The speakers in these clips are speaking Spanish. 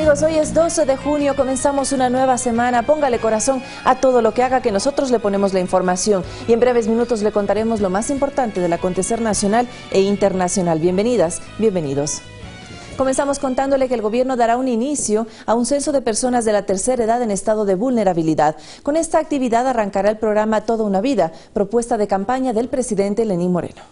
amigos, hoy es 12 de junio, comenzamos una nueva semana. Póngale corazón a todo lo que haga, que nosotros le ponemos la información. Y en breves minutos le contaremos lo más importante del acontecer nacional e internacional. Bienvenidas, bienvenidos. Comenzamos contándole que el gobierno dará un inicio a un censo de personas de la tercera edad en estado de vulnerabilidad. Con esta actividad arrancará el programa Toda una Vida, propuesta de campaña del presidente Lenín Moreno.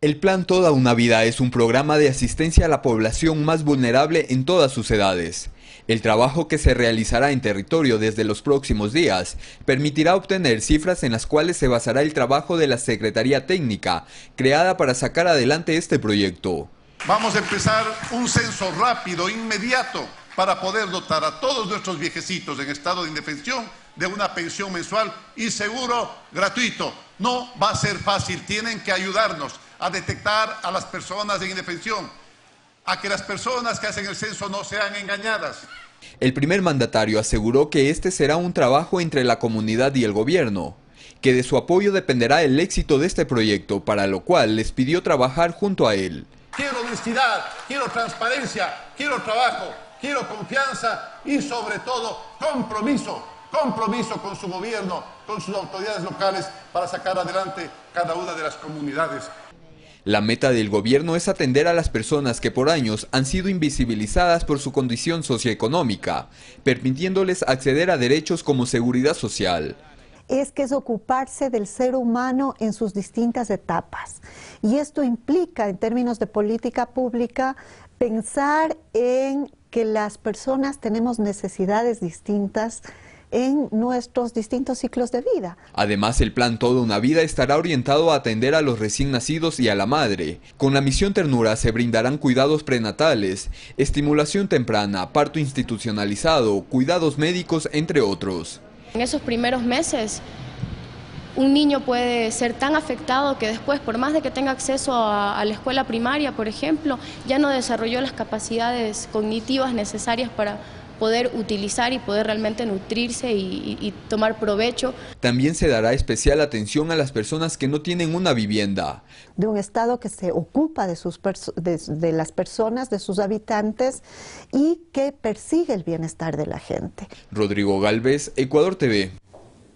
El Plan Toda una Vida es un programa de asistencia a la población más vulnerable en todas sus edades. El trabajo que se realizará en territorio desde los próximos días permitirá obtener cifras en las cuales se basará el trabajo de la Secretaría Técnica, creada para sacar adelante este proyecto. Vamos a empezar un censo rápido, inmediato, para poder dotar a todos nuestros viejecitos en estado de indefensión de una pensión mensual y seguro gratuito. No va a ser fácil, tienen que ayudarnos a detectar a las personas en indefensión, a que las personas que hacen el censo no sean engañadas. El primer mandatario aseguró que este será un trabajo entre la comunidad y el gobierno, que de su apoyo dependerá el éxito de este proyecto, para lo cual les pidió trabajar junto a él. Quiero honestidad, quiero transparencia, quiero trabajo, quiero confianza y sobre todo compromiso con su gobierno, con sus autoridades locales para sacar adelante cada una de las comunidades. La meta del gobierno es atender a las personas que por años han sido invisibilizadas por su condición socioeconómica, permitiéndoles acceder a derechos como seguridad social. Es ocuparse del ser humano en sus distintas etapas. Y esto implica, en términos de política pública, pensar en que las personas tenemos necesidades distintas en nuestros distintos ciclos de vida. Además, el plan Toda una Vida estará orientado a atender a los recién nacidos y a la madre. Con la misión Ternura se brindarán cuidados prenatales, estimulación temprana, parto institucionalizado, cuidados médicos, entre otros. En esos primeros meses, un niño puede ser tan afectado que después, por más de que tenga acceso a la escuela primaria, por ejemplo, ya no desarrolló las capacidades cognitivas necesarias para poder utilizar y poder realmente nutrirse y tomar provecho. También se dará especial atención a las personas que no tienen una vivienda. De un Estado que se ocupa de las personas, de sus habitantes y que persigue el bienestar de la gente. Rodrigo Galvez, Ecuador TV.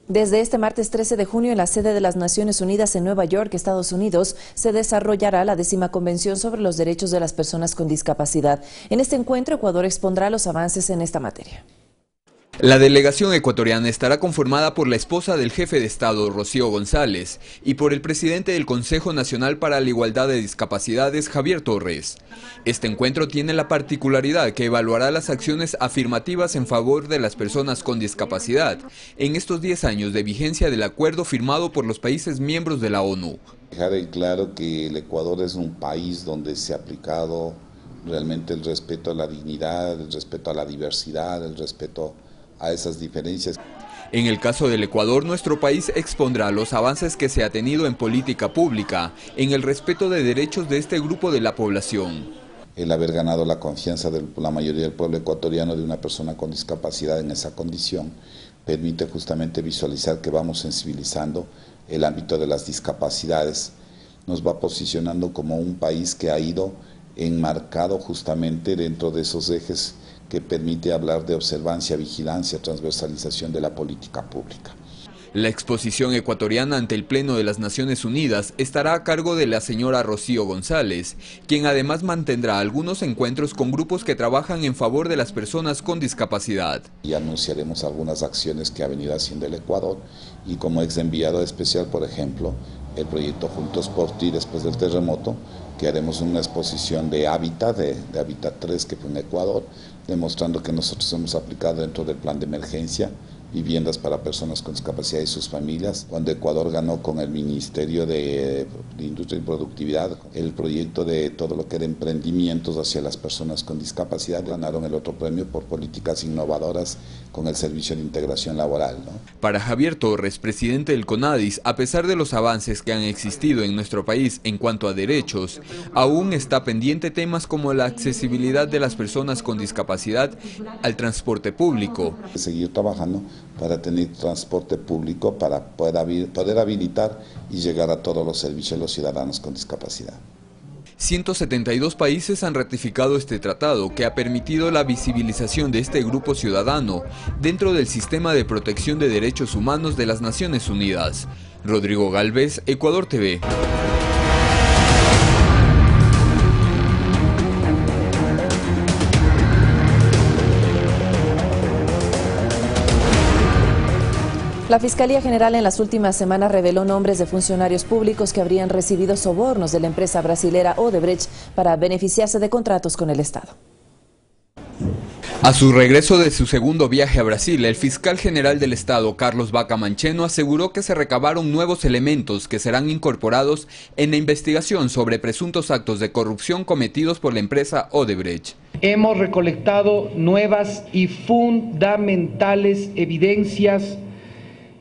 Desde este martes 13 de junio, en la sede de las Naciones Unidas en Nueva York, Estados Unidos, se desarrollará la 10ª Convención sobre los Derechos de las Personas con Discapacidad. En este encuentro, Ecuador expondrá los avances en esta materia. La delegación ecuatoriana estará conformada por la esposa del jefe de Estado, Rocío González, y por el presidente del Consejo Nacional para la Igualdad de Discapacidades, Javier Torres. Este encuentro tiene la particularidad que evaluará las acciones afirmativas en favor de las personas con discapacidad en estos 10 años de vigencia del acuerdo firmado por los países miembros de la ONU. Dejar en claro que el Ecuador es un país donde se ha aplicado realmente el respeto a la dignidad, el respeto a la diversidad, el respeto a esas diferencias. En el caso del Ecuador, nuestro país expondrá los avances que se ha tenido en política pública, en el respeto de derechos de este grupo de la población. El haber ganado la confianza de la mayoría del pueblo ecuatoriano de una persona con discapacidad en esa condición permite justamente visualizar que vamos sensibilizando el ámbito de las discapacidades. Nos va posicionando como un país que ha ido enmarcado justamente dentro de esos ejes que permite hablar de observancia, vigilancia, transversalización de la política pública. La exposición ecuatoriana ante el Pleno de las Naciones Unidas estará a cargo de la señora Rocío González, quien además mantendrá algunos encuentros con grupos que trabajan en favor de las personas con discapacidad. Y anunciaremos algunas acciones que ha venido haciendo el Ecuador y como ex enviado especial, por ejemplo, el proyecto Juntos por Ti después del terremoto, que haremos una exposición de Hábitat, de Hábitat 3 que fue en Ecuador, demostrando que nosotros hemos aplicado dentro del plan de emergencia viviendas para personas con discapacidad y sus familias, cuando Ecuador ganó con el Ministerio de Industria y Productividad el proyecto de todo lo que era emprendimientos hacia las personas con discapacidad, ganaron el otro premio por políticas innovadoras con el Servicio de Integración Laboral, ¿no? Para Javier Torres, presidente del CONADIS, a pesar de los avances que han existido en nuestro país en cuanto a derechos, aún está pendiente temas como la accesibilidad de las personas con discapacidad al transporte público. Seguir trabajando para tener transporte público, para poder habilitar y llegar a todos los servicios de los ciudadanos con discapacidad. 172 países han ratificado este tratado que ha permitido la visibilización de este grupo ciudadano dentro del sistema de protección de derechos humanos de las Naciones Unidas. Rodrigo Galvez, Ecuador TV. La Fiscalía General en las últimas semanas reveló nombres de funcionarios públicos que habrían recibido sobornos de la empresa brasilera Odebrecht para beneficiarse de contratos con el Estado. A su regreso de su segundo viaje a Brasil, el fiscal general del Estado, Carlos Vaca Mancheno, aseguró que se recabaron nuevos elementos que serán incorporados en la investigación sobre presuntos actos de corrupción cometidos por la empresa Odebrecht. Hemos recolectado nuevas y fundamentales evidencias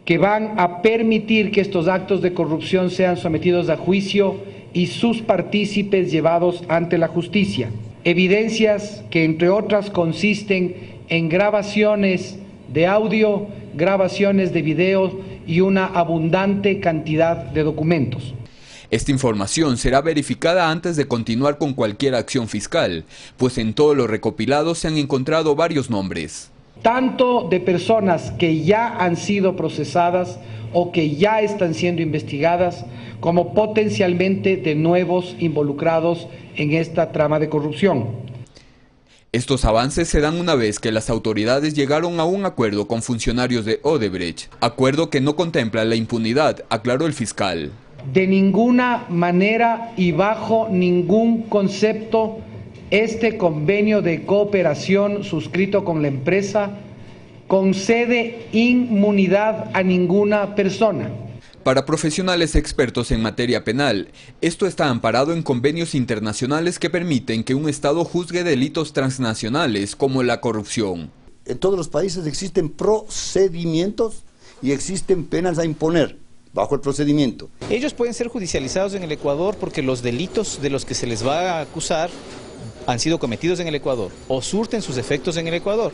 que van a permitir que estos actos de corrupción sean sometidos a juicio y sus partícipes llevados ante la justicia. Evidencias que, entre otras, consisten en grabaciones de audio, grabaciones de video y una abundante cantidad de documentos. Esta información será verificada antes de continuar con cualquier acción fiscal, pues en todo lo recopilado se han encontrado varios nombres. Tanto de personas que ya han sido procesadas o que ya están siendo investigadas, como potencialmente de nuevos involucrados en esta trama de corrupción. Estos avances se dan una vez que las autoridades llegaron a un acuerdo con funcionarios de Odebrecht, acuerdo que no contempla la impunidad, aclaró el fiscal. De ninguna manera y bajo ningún concepto, este convenio de cooperación suscrito con la empresa concede inmunidad a ninguna persona. Para profesionales expertos en materia penal, esto está amparado en convenios internacionales que permiten que un Estado juzgue delitos transnacionales como la corrupción. En todos los países existen procedimientos y existen penas a imponer bajo el procedimiento. Ellos pueden ser judicializados en el Ecuador porque los delitos de los que se les va a acusar han sido cometidos en el Ecuador o surten sus efectos en el Ecuador.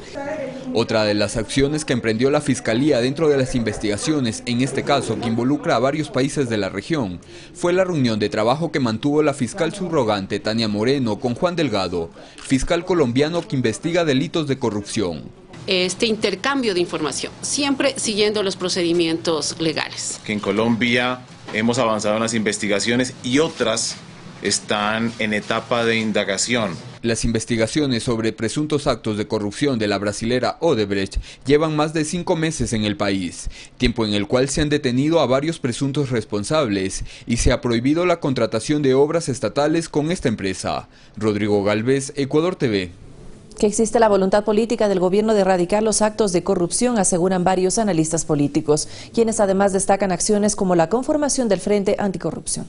Otra de las acciones que emprendió la Fiscalía dentro de las investigaciones, en este caso que involucra a varios países de la región, fue la reunión de trabajo que mantuvo la fiscal subrogante Tania Moreno con Juan Delgado, fiscal colombiano que investiga delitos de corrupción. Este intercambio de información, siempre siguiendo los procedimientos legales. Que en Colombia hemos avanzado en las investigaciones y otras están en etapa de indagación. Las investigaciones sobre presuntos actos de corrupción de la brasilera Odebrecht llevan más de 5 meses en el país, tiempo en el cual se han detenido a varios presuntos responsables y se ha prohibido la contratación de obras estatales con esta empresa. Rodrigo Galvez, Ecuador TV. Que existe la voluntad política del gobierno de erradicar los actos de corrupción, aseguran varios analistas políticos, quienes además destacan acciones como la conformación del Frente Anticorrupción.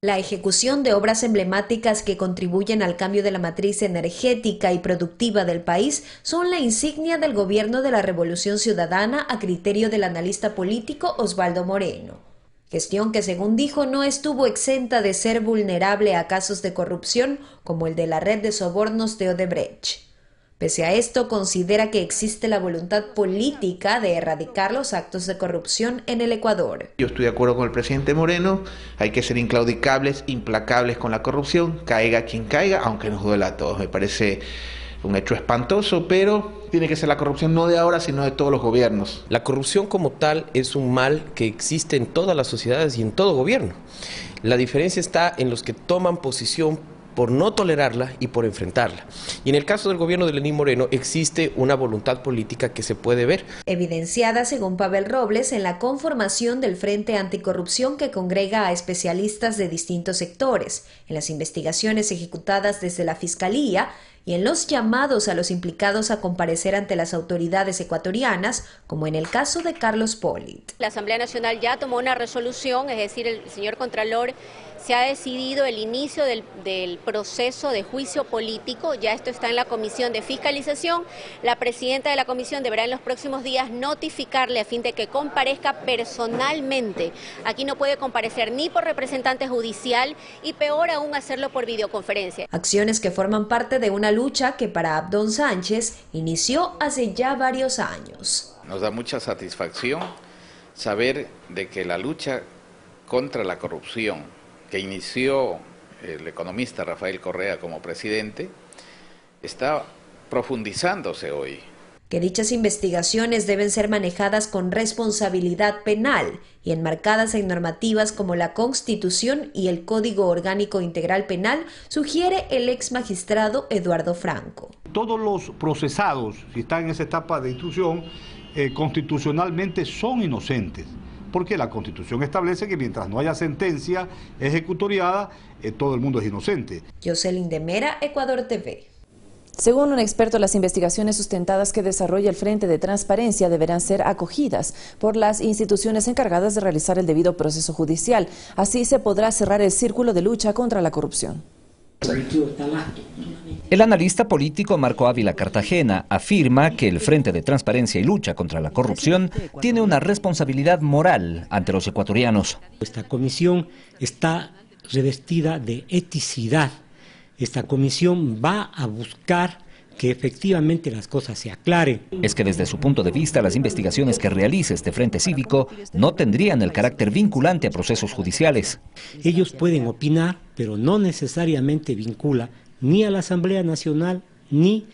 La ejecución de obras emblemáticas que contribuyen al cambio de la matriz energética y productiva del país son la insignia del gobierno de la Revolución Ciudadana a criterio del analista político Osvaldo Moreno. Gestión que, según dijo, no estuvo exenta de ser vulnerable a casos de corrupción como el de la red de sobornos de Odebrecht. Pese a esto, considera que existe la voluntad política de erradicar los actos de corrupción en el Ecuador. Yo estoy de acuerdo con el presidente Moreno, hay que ser inclaudicables, implacables con la corrupción, caiga quien caiga, aunque nos duela a todos. Me parece un hecho espantoso, pero tiene que ser la corrupción no de ahora, sino de todos los gobiernos. La corrupción como tal es un mal que existe en todas las sociedades y en todo gobierno. La diferencia está en los que toman posición por no tolerarla y por enfrentarla. Y en el caso del gobierno de Lenín Moreno existe una voluntad política que se puede ver. Evidenciada, según Pavel Robles, en la conformación del Frente Anticorrupción que congrega a especialistas de distintos sectores, en las investigaciones ejecutadas desde la Fiscalía y en los llamados a los implicados a comparecer ante las autoridades ecuatorianas, como en el caso de Carlos Polit. La Asamblea Nacional ya tomó una resolución, es decir, el señor Contralor se ha decidido el inicio del proceso de juicio político, ya esto está en la Comisión de Fiscalización. La presidenta de la comisión deberá en los próximos días notificarle a fin de que comparezca personalmente. Aquí no puede comparecer ni por representante judicial y peor aún hacerlo por videoconferencia. Acciones que forman parte de una lucha que para Abdón Sánchez inició hace ya varios años. Nos da mucha satisfacción saber de que la lucha contra la corrupción que inició el economista Rafael Correa como presidente, está profundizándose hoy. Que dichas investigaciones deben ser manejadas con responsabilidad penal y enmarcadas en normativas como la Constitución y el Código Orgánico Integral Penal, sugiere el ex magistrado Eduardo Franco. Todos los procesados, si están en esa etapa de instrucción, constitucionalmente son inocentes, porque la Constitución establece que mientras no haya sentencia ejecutoriada, todo el mundo es inocente. Jocelyn de Mera, Ecuador TV. Según un experto, las investigaciones sustentadas que desarrolla el Frente de Transparencia deberán ser acogidas por las instituciones encargadas de realizar el debido proceso judicial. Así se podrá cerrar el círculo de lucha contra la corrupción. El analista político Marco Ávila Cartagena afirma que el Frente de Transparencia y Lucha contra la Corrupción tiene una responsabilidad moral ante los ecuatorianos. Esta comisión está revestida de eticidad. Esta comisión va a buscar que efectivamente las cosas se aclaren. Es que desde su punto de vista las investigaciones que realice este Frente Cívico no tendrían el carácter vinculante a procesos judiciales. Ellos pueden opinar, pero no necesariamente vincula ni a la Asamblea Nacional ni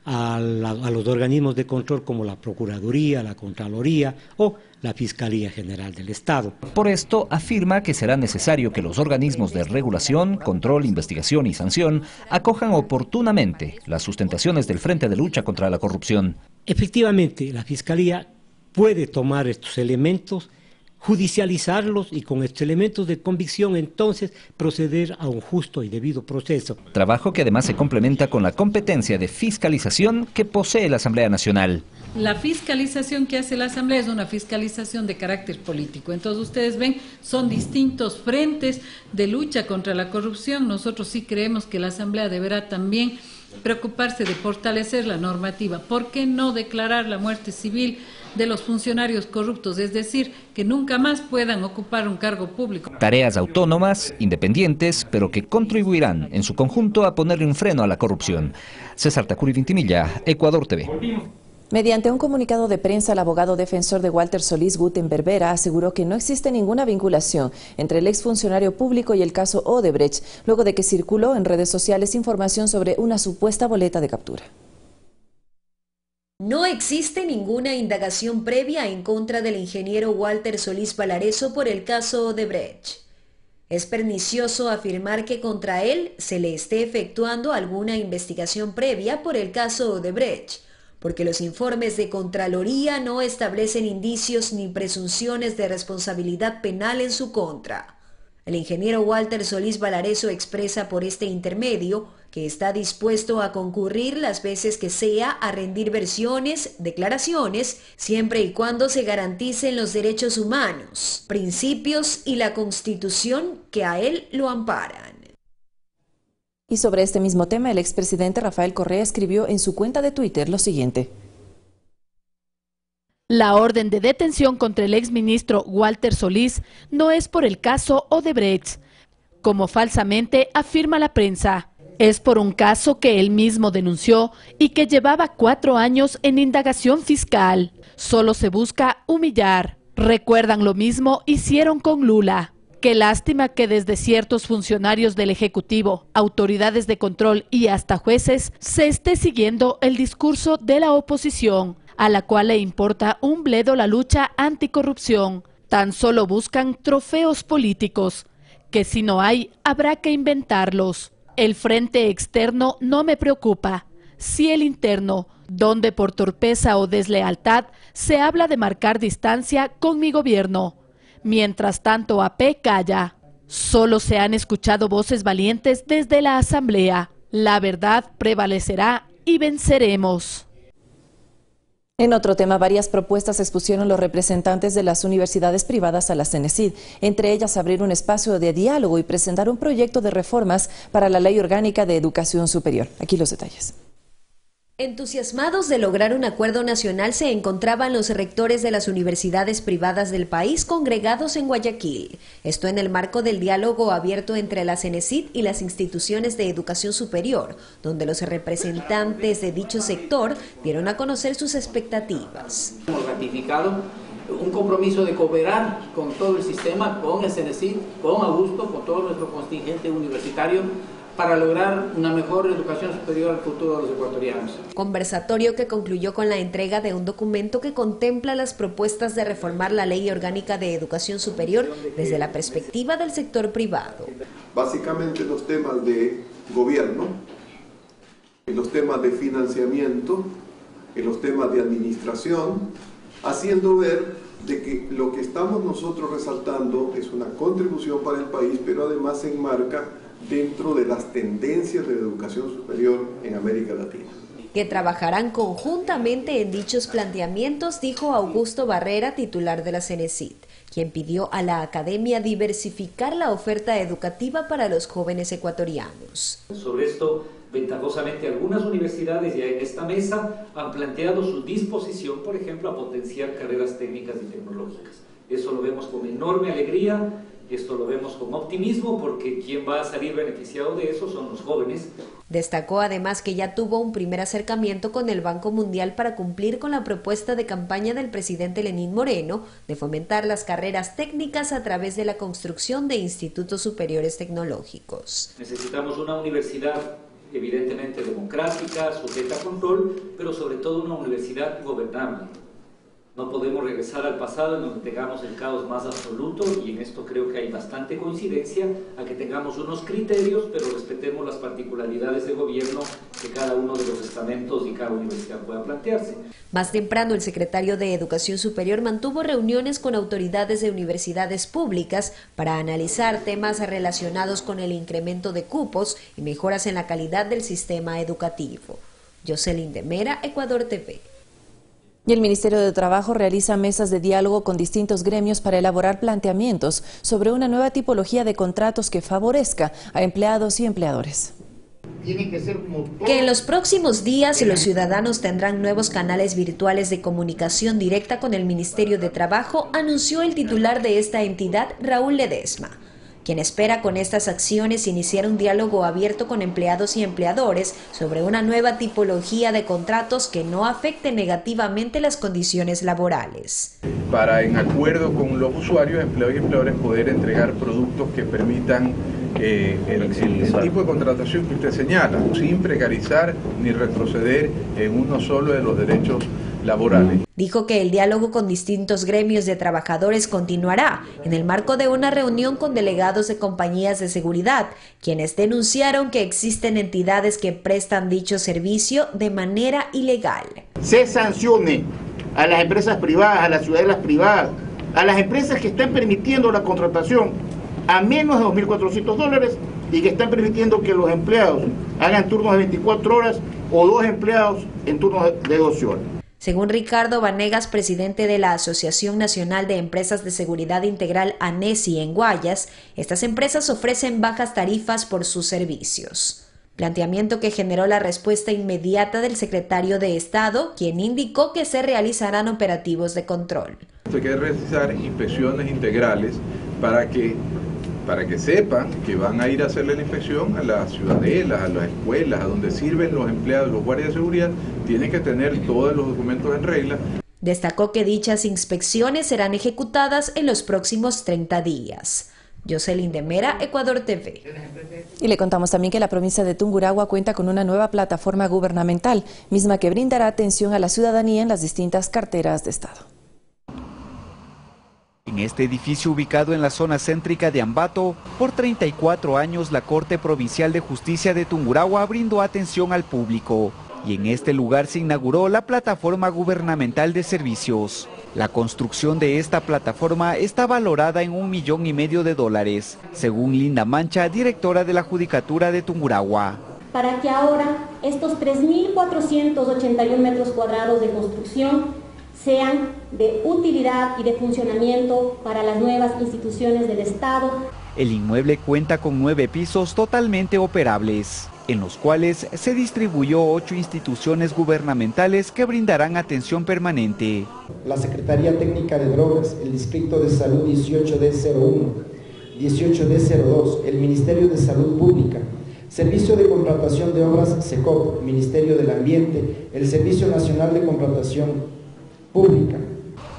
a los organismos de control como la Procuraduría, la Contraloría o la Fiscalía General del Estado. Por esto afirma que será necesario que los organismos de regulación, control, investigación y sanción acojan oportunamente las sustentaciones del Frente de Lucha contra la Corrupción. Efectivamente, la Fiscalía puede tomar estos elementos, judicializarlos y con estos elementos de convicción entonces proceder a un justo y debido proceso. Trabajo que además se complementa con la competencia de fiscalización que posee la Asamblea Nacional. La fiscalización que hace la Asamblea es una fiscalización de carácter político. Entonces ustedes ven, son distintos frentes de lucha contra la corrupción. Nosotros sí creemos que la Asamblea deberá también preocuparse de fortalecer la normativa. ¿Por qué no declarar la muerte civil de los funcionarios corruptos? Es decir, que nunca más puedan ocupar un cargo público. Tareas autónomas, independientes, pero que contribuirán en su conjunto a ponerle un freno a la corrupción. César Tacuri Vintimilla, Ecuador TV. Mediante un comunicado de prensa, el abogado defensor de Walter Solís Guten Berbera aseguró que no existe ninguna vinculación entre el exfuncionario público y el caso Odebrecht, luego de que circuló en redes sociales información sobre una supuesta boleta de captura. No existe ninguna indagación previa en contra del ingeniero Walter Solís Valareso por el caso Odebrecht. Es pernicioso afirmar que contra él se le esté efectuando alguna investigación previa por el caso Odebrecht, porque los informes de Contraloría no establecen indicios ni presunciones de responsabilidad penal en su contra. El ingeniero Walter Solís Valareso expresa por este intermedio que está dispuesto a concurrir las veces que sea a rendir versiones, declaraciones, siempre y cuando se garanticen los derechos humanos, principios y la Constitución que a él lo amparan. Y sobre este mismo tema, el expresidente Rafael Correa escribió en su cuenta de Twitter lo siguiente. La orden de detención contra el exministro Walter Solís no es por el caso Odebrecht, como falsamente afirma la prensa. Es por un caso que él mismo denunció y que llevaba 4 años en indagación fiscal. Solo se busca humillar. Recuerdan lo mismo hicieron con Lula. Qué lástima que desde ciertos funcionarios del Ejecutivo, autoridades de control y hasta jueces se esté siguiendo el discurso de la oposición, a la cual le importa un bledo la lucha anticorrupción. Tan solo buscan trofeos políticos, que si no hay, habrá que inventarlos. El frente externo no me preocupa, sí el interno, donde por torpeza o deslealtad se habla de marcar distancia con mi gobierno. Mientras tanto, AP calla. Solo se han escuchado voces valientes desde la Asamblea. La verdad prevalecerá y venceremos. En otro tema, varias propuestas expusieron los representantes de las universidades privadas a la CENESID, entre ellas abrir un espacio de diálogo y presentar un proyecto de reformas para la Ley Orgánica de Educación Superior. Aquí los detalles. Entusiasmados de lograr un acuerdo nacional se encontraban los rectores de las universidades privadas del país congregados en Guayaquil. Esto en el marco del diálogo abierto entre la CENESID y las instituciones de educación superior, donde los representantes de dicho sector dieron a conocer sus expectativas. Hemos ratificado un compromiso de cooperar con todo el sistema, con el CENESID, con Augusto, con todo nuestro contingente universitario, para lograr una mejor educación superior al futuro de los ecuatorianos. Conversatorio que concluyó con la entrega de un documento que contempla las propuestas de reformar la Ley Orgánica de Educación Superior desde la perspectiva del sector privado. Básicamente los temas de gobierno, en los temas de financiamiento, en los temas de administración, haciendo ver de que lo que estamos nosotros resaltando es una contribución para el país, pero además se enmarca dentro de las tendencias de la educación superior en América Latina. Que trabajarán conjuntamente en dichos planteamientos, dijo Augusto Barrera, titular de la CENESID, quien pidió a la academia diversificar la oferta educativa para los jóvenes ecuatorianos. Sobre esto, ventajosamente, algunas universidades ya en esta mesa han planteado su disposición, por ejemplo, a potenciar carreras técnicas y tecnológicas. Eso lo vemos con enorme alegría. Esto lo vemos con optimismo porque quien va a salir beneficiado de eso son los jóvenes. Destacó además que ya tuvo un primer acercamiento con el Banco Mundial para cumplir con la propuesta de campaña del presidente Lenín Moreno de fomentar las carreras técnicas a través de la construcción de institutos superiores tecnológicos. Necesitamos una universidad evidentemente democrática, sujeta a control, pero sobre todo una universidad gobernable. No podemos regresar al pasado en donde tengamos el caos más absoluto, y en esto creo que hay bastante coincidencia, a que tengamos unos criterios, pero respetemos las particularidades de gobierno que cada uno de los estamentos y cada universidad pueda plantearse. Más temprano, el secretario de Educación Superior mantuvo reuniones con autoridades de universidades públicas para analizar temas relacionados con el incremento de cupos y mejoras en la calidad del sistema educativo. Jocelyn de Mera, Ecuador TV. Y el Ministerio de Trabajo realiza mesas de diálogo con distintos gremios para elaborar planteamientos sobre una nueva tipología de contratos que favorezca a empleados y empleadores. Que en los próximos días los ciudadanos tendrán nuevos canales virtuales de comunicación directa con el Ministerio de Trabajo, anunció el titular de esta entidad, Raúl Ledesma, quien espera con estas acciones iniciar un diálogo abierto con empleados y empleadores sobre una nueva tipología de contratos que no afecte negativamente las condiciones laborales. Para, en acuerdo con los usuarios, empleados y empleadores, poder entregar productos que permitan el tipo de contratación que usted señala, sin precarizar ni retroceder en uno solo de los derechos laborales. Dijo que el diálogo con distintos gremios de trabajadores continuará en el marco de una reunión con delegados de compañías de seguridad, quienes denunciaron que existen entidades que prestan dicho servicio de manera ilegal. Se sancione a las empresas privadas, a las ciudadelas privadas, a las empresas que están permitiendo la contratación a menos de $2.400 y que están permitiendo que los empleados hagan turnos de 24 horas o 2 empleados en turnos de 12 horas. Según Ricardo Vanegas, presidente de la Asociación Nacional de Empresas de Seguridad Integral ANESI en Guayas, estas empresas ofrecen bajas tarifas por sus servicios. Planteamiento que generó la respuesta inmediata del secretario de Estado, quien indicó que se realizarán operativos de control. Hay que realizar inspecciones integrales para que sepan que van a ir a hacerle la inspección a las ciudadelas, a las escuelas, a donde sirven los empleados, los guardias de seguridad, tienen que tener todos los documentos en regla. Destacó que dichas inspecciones serán ejecutadas en los próximos 30 días. Jocelyn de Mera, Ecuador TV. Y le contamos también que la provincia de Tungurahua cuenta con una nueva plataforma gubernamental, misma que brindará atención a la ciudadanía en las distintas carteras de Estado. En este edificio ubicado en la zona céntrica de Ambato, por 34 años la Corte Provincial de Justicia de Tungurahua brindó atención al público y en este lugar se inauguró la plataforma gubernamental de servicios. La construcción de esta plataforma está valorada en $1,5 millones, según Linda Mancha, directora de la Judicatura de Tungurahua. Para que ahora estos 3.481 metros cuadrados de construcción sean de utilidad y de funcionamiento para las nuevas instituciones del Estado. El inmueble cuenta con 9 pisos totalmente operables, en los cuales se distribuyó 8 instituciones gubernamentales que brindarán atención permanente. La Secretaría Técnica de Drogas, el Distrito de Salud 18D01, 18D02, el Ministerio de Salud Pública, Servicio de Contratación de Obras SECOP, Ministerio del Ambiente, el Servicio Nacional de Contratación Pública.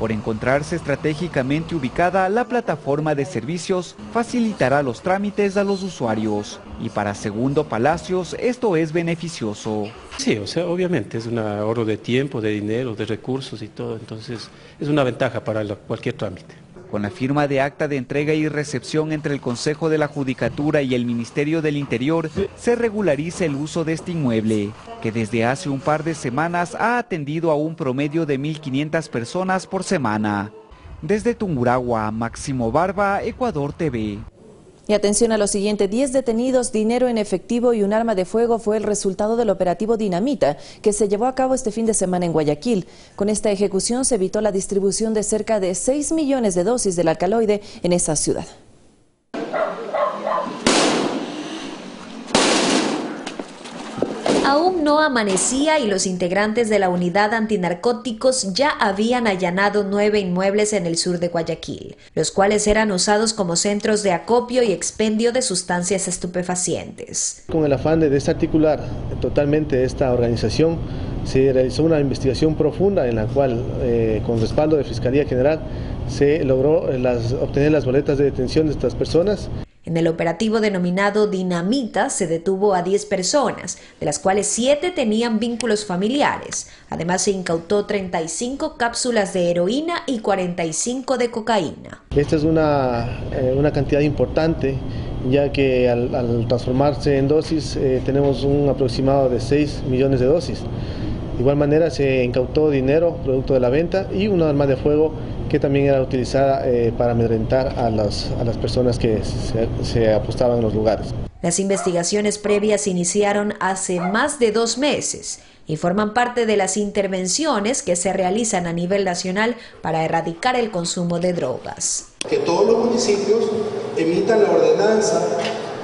Por encontrarse estratégicamente ubicada, la plataforma de servicios facilitará los trámites a los usuarios. Y para Segundo Palacios, esto es beneficioso. Sí, o sea, obviamente es un ahorro de tiempo, de dinero, de recursos y todo, entonces es una ventaja para cualquier trámite. Con la firma de acta de entrega y recepción entre el Consejo de la Judicatura y el Ministerio del Interior, se regulariza el uso de este inmueble, que desde hace un par de semanas ha atendido a un promedio de 1.500 personas por semana. Desde Tungurahua, Máximo Barba, Ecuador TV. Y atención a lo siguiente, 10 detenidos, dinero en efectivo y un arma de fuego fue el resultado del operativo Dinamita, que se llevó a cabo este fin de semana en Guayaquil. Con esta ejecución se evitó la distribución de cerca de 6 millones de dosis del alcaloide en esa ciudad. Aún no amanecía y los integrantes de la unidad antinarcóticos ya habían allanado 9 inmuebles en el sur de Guayaquil, los cuales eran usados como centros de acopio y expendio de sustancias estupefacientes. Con el afán de desarticular totalmente esta organización, se realizó una investigación profunda en la cual, con respaldo de Fiscalía General, se logró obtener las boletas de detención de estas personas. En el operativo denominado Dinamita se detuvo a 10 personas, de las cuales 7 tenían vínculos familiares. Además se incautó 35 cápsulas de heroína y 45 de cocaína. Esta es una cantidad importante, ya que al transformarse en dosis tenemos un aproximado de 6 millones de dosis. De igual manera se incautó dinero, producto de la venta, y una arma de fuego que también era utilizada para amedrentar a las personas que se apostaban en los lugares. Las investigaciones previas iniciaron hace más de 2 meses y forman parte de las intervenciones que se realizan a nivel nacional para erradicar el consumo de drogas. Que todos los municipios emitan la ordenanza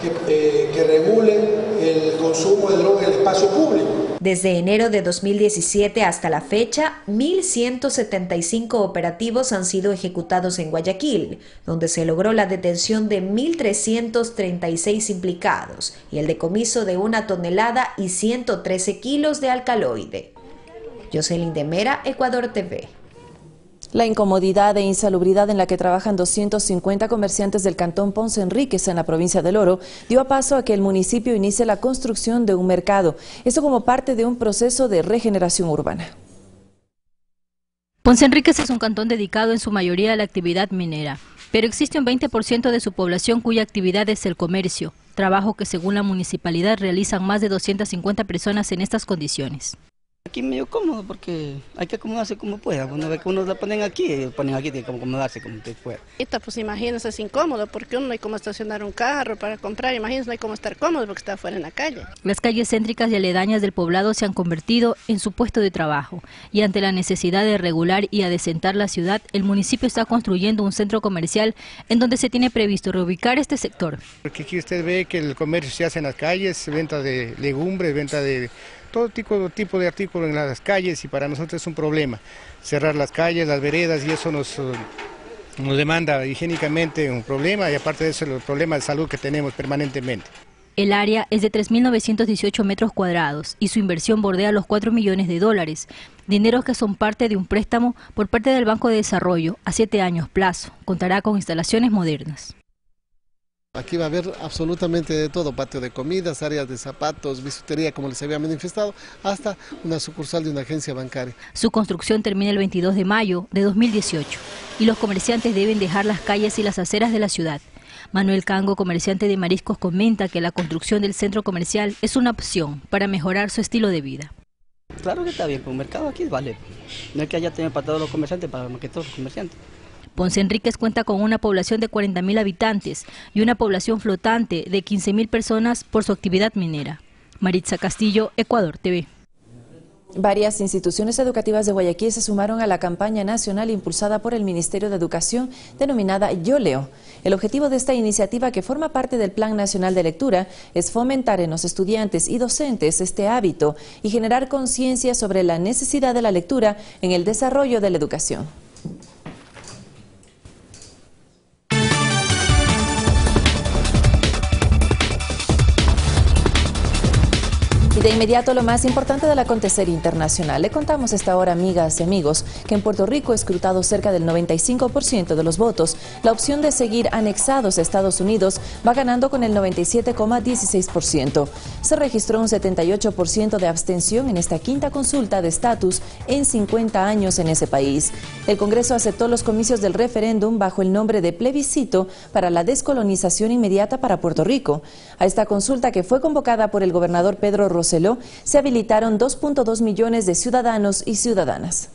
que regule el consumo de drogas en el espacio público. Desde enero de 2017 hasta la fecha, 1.175 operativos han sido ejecutados en Guayaquil, donde se logró la detención de 1.336 implicados y el decomiso de 1 tonelada y 113 kilos de alcaloide. Jocelyn de Mera, Ecuador TV. La incomodidad e insalubridad en la que trabajan 250 comerciantes del cantón Ponce Enríquez en la provincia del Oro dio paso a que el municipio inicie la construcción de un mercado, esto como parte de un proceso de regeneración urbana. Ponce Enríquez es un cantón dedicado en su mayoría a la actividad minera, pero existe un 20% de su población cuya actividad es el comercio, trabajo que según la municipalidad realizan más de 250 personas en estas condiciones. Aquí medio cómodo porque hay que acomodarse como pueda. Una vez que uno la ponen aquí tiene que acomodarse como que pueda. Pues imagínense, es incómodo porque uno no hay cómo estacionar un carro para comprar, imagínense, no hay cómo estar cómodo porque está afuera en la calle. Las calles céntricas y aledañas del poblado se han convertido en su puesto de trabajo y ante la necesidad de regular y adecentar la ciudad, el municipio está construyendo un centro comercial en donde se tiene previsto reubicar este sector. Porque aquí usted ve que el comercio se hace en las calles, venta de legumbres, venta de todo tipo de artículos en las calles, y para nosotros es un problema cerrar las calles, las veredas, y eso nos demanda higiénicamente un problema, y aparte de eso el problema de salud que tenemos permanentemente. El área es de 3.918 metros cuadrados y su inversión bordea los $4 millones, dineros que son parte de un préstamo por parte del Banco de Desarrollo a 7 años plazo. Contará con instalaciones modernas. Aquí va a haber absolutamente de todo, patio de comidas, áreas de zapatos, bisutería, como les había manifestado, hasta una sucursal de una agencia bancaria. Su construcción termina el 22 de mayo de 2018 y los comerciantes deben dejar las calles y las aceras de la ciudad. Manuel Cango, comerciante de mariscos, comenta que la construcción del centro comercial es una opción para mejorar su estilo de vida. Claro que está bien, con un mercado aquí vale. No es que haya tenido para todos los comerciantes, para que todos los comerciantes. Ponce Enríquez cuenta con una población de 40.000 habitantes y una población flotante de 15.000 personas por su actividad minera. Maritza Castillo, Ecuador TV. Varias instituciones educativas de Guayaquil se sumaron a la campaña nacional impulsada por el Ministerio de Educación denominada Yo Leo. El objetivo de esta iniciativa, que forma parte del Plan Nacional de Lectura, es fomentar en los estudiantes y docentes este hábito y generar conciencia sobre la necesidad de la lectura en el desarrollo de la educación. Y de inmediato lo más importante del acontecer internacional. Le contamos esta hora, amigas y amigos, que en Puerto Rico, escrutado cerca del 95% de los votos, la opción de seguir anexados a Estados Unidos va ganando con el 97,16%. Se registró un 78% de abstención en esta quinta consulta de estatus en 50 años en ese país. El Congreso aceptó los comicios del referéndum bajo el nombre de plebiscito para la descolonización inmediata para Puerto Rico. A esta consulta, que fue convocada por el gobernador Pedro Rosselló, se habilitaron 2.2 millones de ciudadanos y ciudadanas.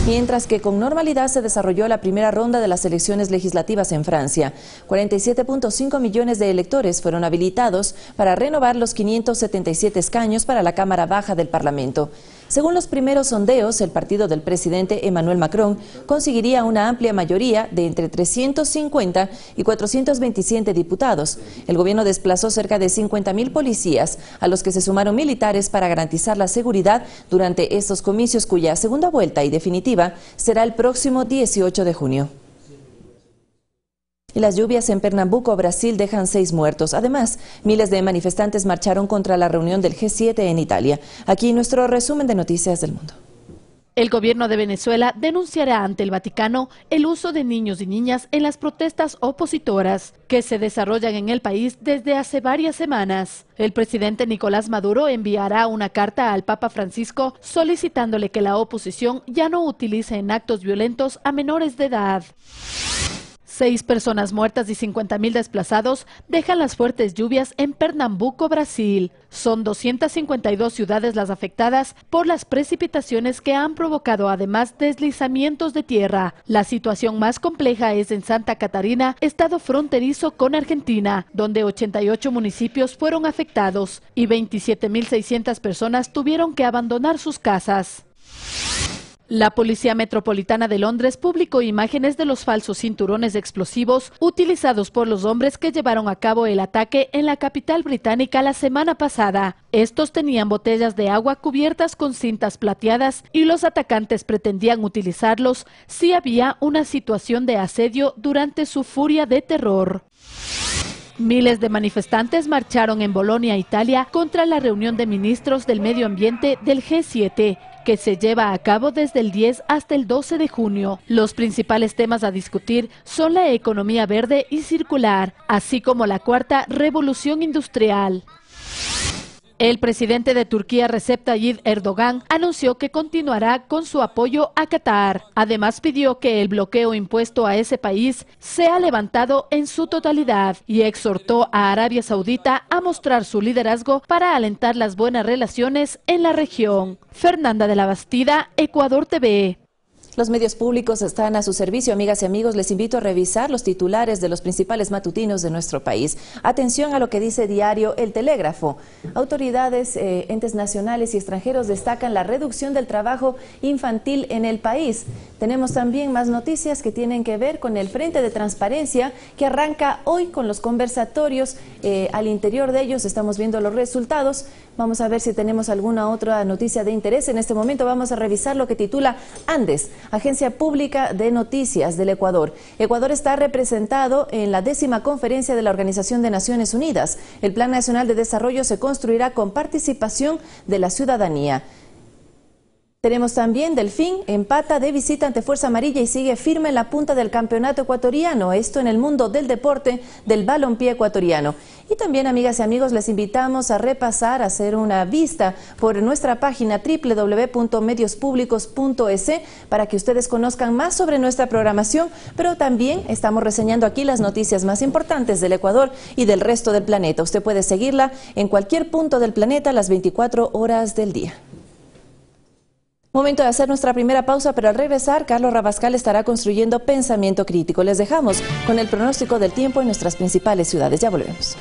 Mientras que con normalidad se desarrolló la primera ronda de las elecciones legislativas en Francia, 47.5 millones de electores fueron habilitados para renovar los 577 escaños para la Cámara Baja del Parlamento. Según los primeros sondeos, el partido del presidente Emmanuel Macron conseguiría una amplia mayoría de entre 350 y 427 diputados. El gobierno desplazó cerca de 50.000 policías, a los que se sumaron militares para garantizar la seguridad durante estos comicios, cuya segunda vuelta y definitiva será el próximo 18 de junio. Y las lluvias en Pernambuco, Brasil, dejan 6 muertos. Además, miles de manifestantes marcharon contra la reunión del G7 en Italia. Aquí nuestro resumen de Noticias del Mundo. El gobierno de Venezuela denunciará ante el Vaticano el uso de niños y niñas en las protestas opositoras que se desarrollan en el país desde hace varias semanas. El presidente Nicolás Maduro enviará una carta al Papa Francisco solicitándole que la oposición ya no utilice en actos violentos a menores de edad. 6 personas muertas y 50.000 desplazados dejan las fuertes lluvias en Pernambuco, Brasil. Son 252 ciudades las afectadas por las precipitaciones que han provocado además deslizamientos de tierra. La situación más compleja es en Santa Catarina, estado fronterizo con Argentina, donde 88 municipios fueron afectados y 27.600 personas tuvieron que abandonar sus casas. La Policía Metropolitana de Londres publicó imágenes de los falsos cinturones explosivos utilizados por los hombres que llevaron a cabo el ataque en la capital británica la semana pasada. Estos tenían botellas de agua cubiertas con cintas plateadas y los atacantes pretendían utilizarlos si había una situación de asedio durante su furia de terror. Miles de manifestantes marcharon en Bolonia, Italia, contra la reunión de ministros del medio ambiente del G7, que se lleva a cabo desde el 10 hasta el 12 de junio. Los principales temas a discutir son la economía verde y circular, así como la cuarta revolución industrial. El presidente de Turquía, Recep Tayyip Erdogan, anunció que continuará con su apoyo a Qatar. Además, pidió que el bloqueo impuesto a ese país sea levantado en su totalidad y exhortó a Arabia Saudita a mostrar su liderazgo para alentar las buenas relaciones en la región. Fernanda de la Bastida, Ecuador TV. Los medios públicos están a su servicio, amigas y amigos. Les invito a revisar los titulares de los principales matutinos de nuestro país. Atención a lo que dice diario El Telégrafo. Autoridades, entes nacionales y extranjeros destacan la reducción del trabajo infantil en el país. Tenemos también más noticias que tienen que ver con el Frente de Transparencia, que arranca hoy con los conversatorios. Al interior de ellos estamos viendo los resultados. Vamos a ver si tenemos alguna otra noticia de interés. En este momento vamos a revisar lo que titula Andes, Agencia Pública de Noticias del Ecuador. Ecuador está representado en la 10ª conferencia de la Organización de Naciones Unidas. El Plan Nacional de Desarrollo se construirá con participación de la ciudadanía. Tenemos también Delfín, empata de visita ante Fuerza Amarilla y sigue firme en la punta del campeonato ecuatoriano. Esto en el mundo del deporte del balompié ecuatoriano. Y también, amigas y amigos, les invitamos a repasar, a hacer una vista por nuestra página www.mediospublicos.es para que ustedes conozcan más sobre nuestra programación, pero también estamos reseñando aquí las noticias más importantes del Ecuador y del resto del planeta. Usted puede seguirla en cualquier punto del planeta las 24 horas del día. Momento de hacer nuestra primera pausa, pero al regresar, Carlos Rabascal estará construyendo pensamiento crítico. Les dejamos con el pronóstico del tiempo en nuestras principales ciudades. Ya volvemos.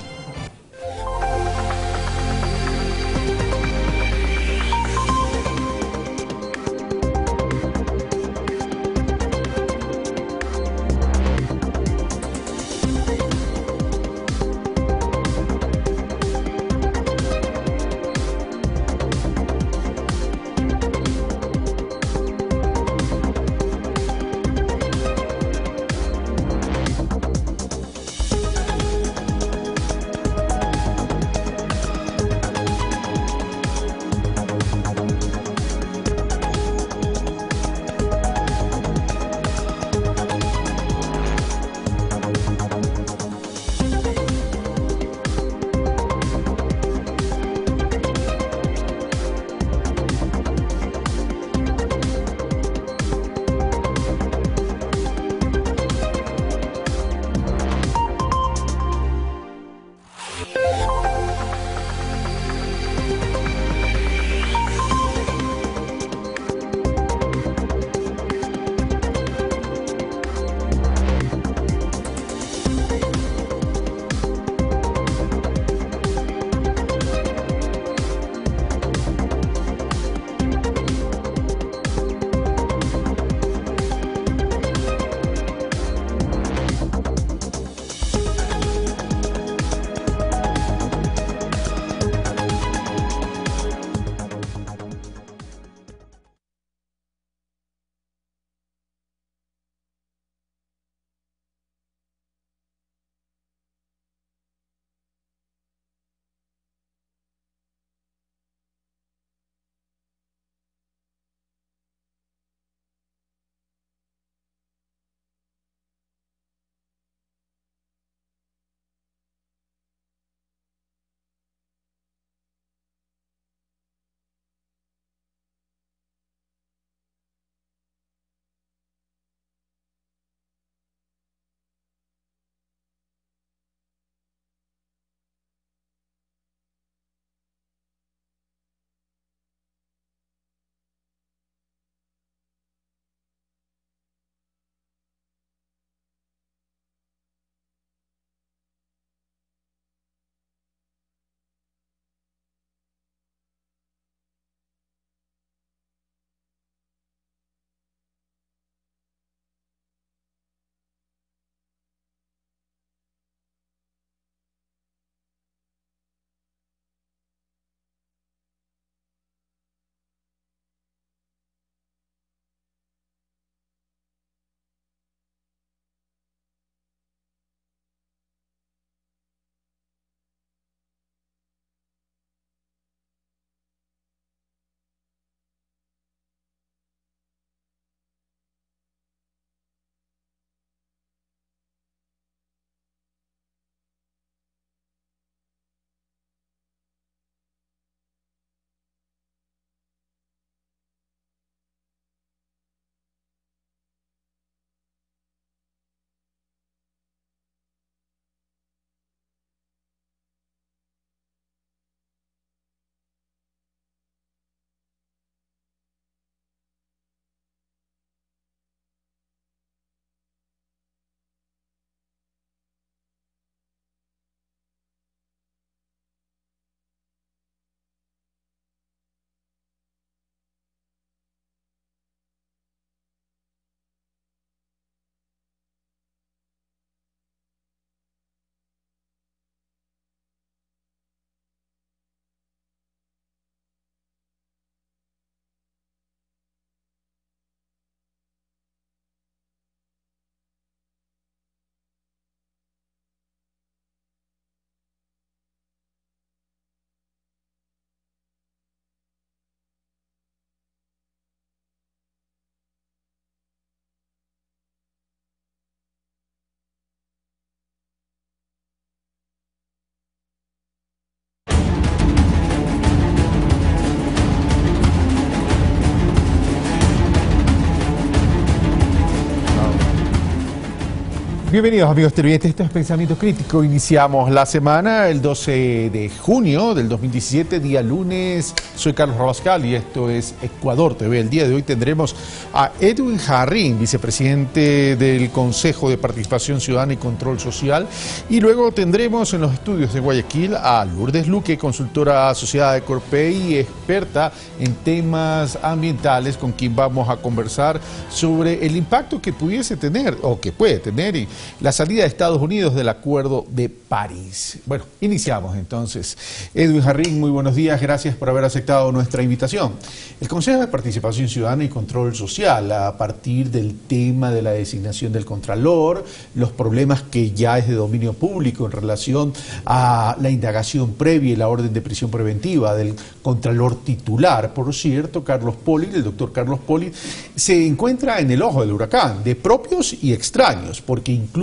Bienvenidos amigos televidentes, esto es Pensamiento Crítico. Iniciamos la semana el 12 de junio del 2017, día lunes. Soy Carlos Rabascal y esto es Ecuador TV. El día de hoy tendremos a Edwin Jarrín, vicepresidente del Consejo de Participación Ciudadana y Control Social. Y luego tendremos en los estudios de Guayaquil a Lourdes Luque, consultora asociada de Corpey y experta en temas ambientales, con quien vamos a conversar sobre el impacto que pudiese tener o que puede tener y la salida de Estados Unidos del Acuerdo de París. Bueno, iniciamos entonces. Edwin Jarrín, muy buenos días, gracias por haber aceptado nuestra invitación. El Consejo de Participación Ciudadana y Control Social, a partir del tema de la designación del Contralor, los problemas que ya es de dominio público en relación a la indagación previa y la orden de prisión preventiva del Contralor titular, por cierto, Carlos Polit, el doctor Carlos Polit, se encuentra en el ojo del huracán, de propios y extraños, porque incluso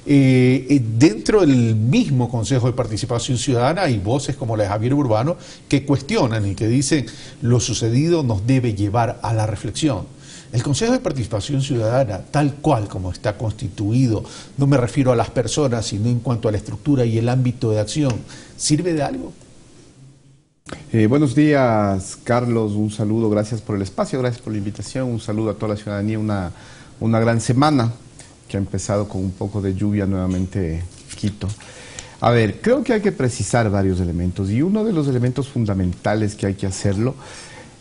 dentro del mismo Consejo de Participación Ciudadana hay voces como la de Javier Burbano que cuestionan y que dicen lo sucedido nos debe llevar a la reflexión. El Consejo de Participación Ciudadana, tal cual como está constituido, no me refiero a las personas, sino en cuanto a la estructura y el ámbito de acción, ¿sirve de algo? Buenos días, Carlos, un saludo, gracias por el espacio, gracias por la invitación, un saludo a toda la ciudadanía, una gran semana que ha empezado con un poco de lluvia nuevamente Quito. A ver, creo que hay que precisar varios elementos y uno de los elementos fundamentales que hay que hacerlo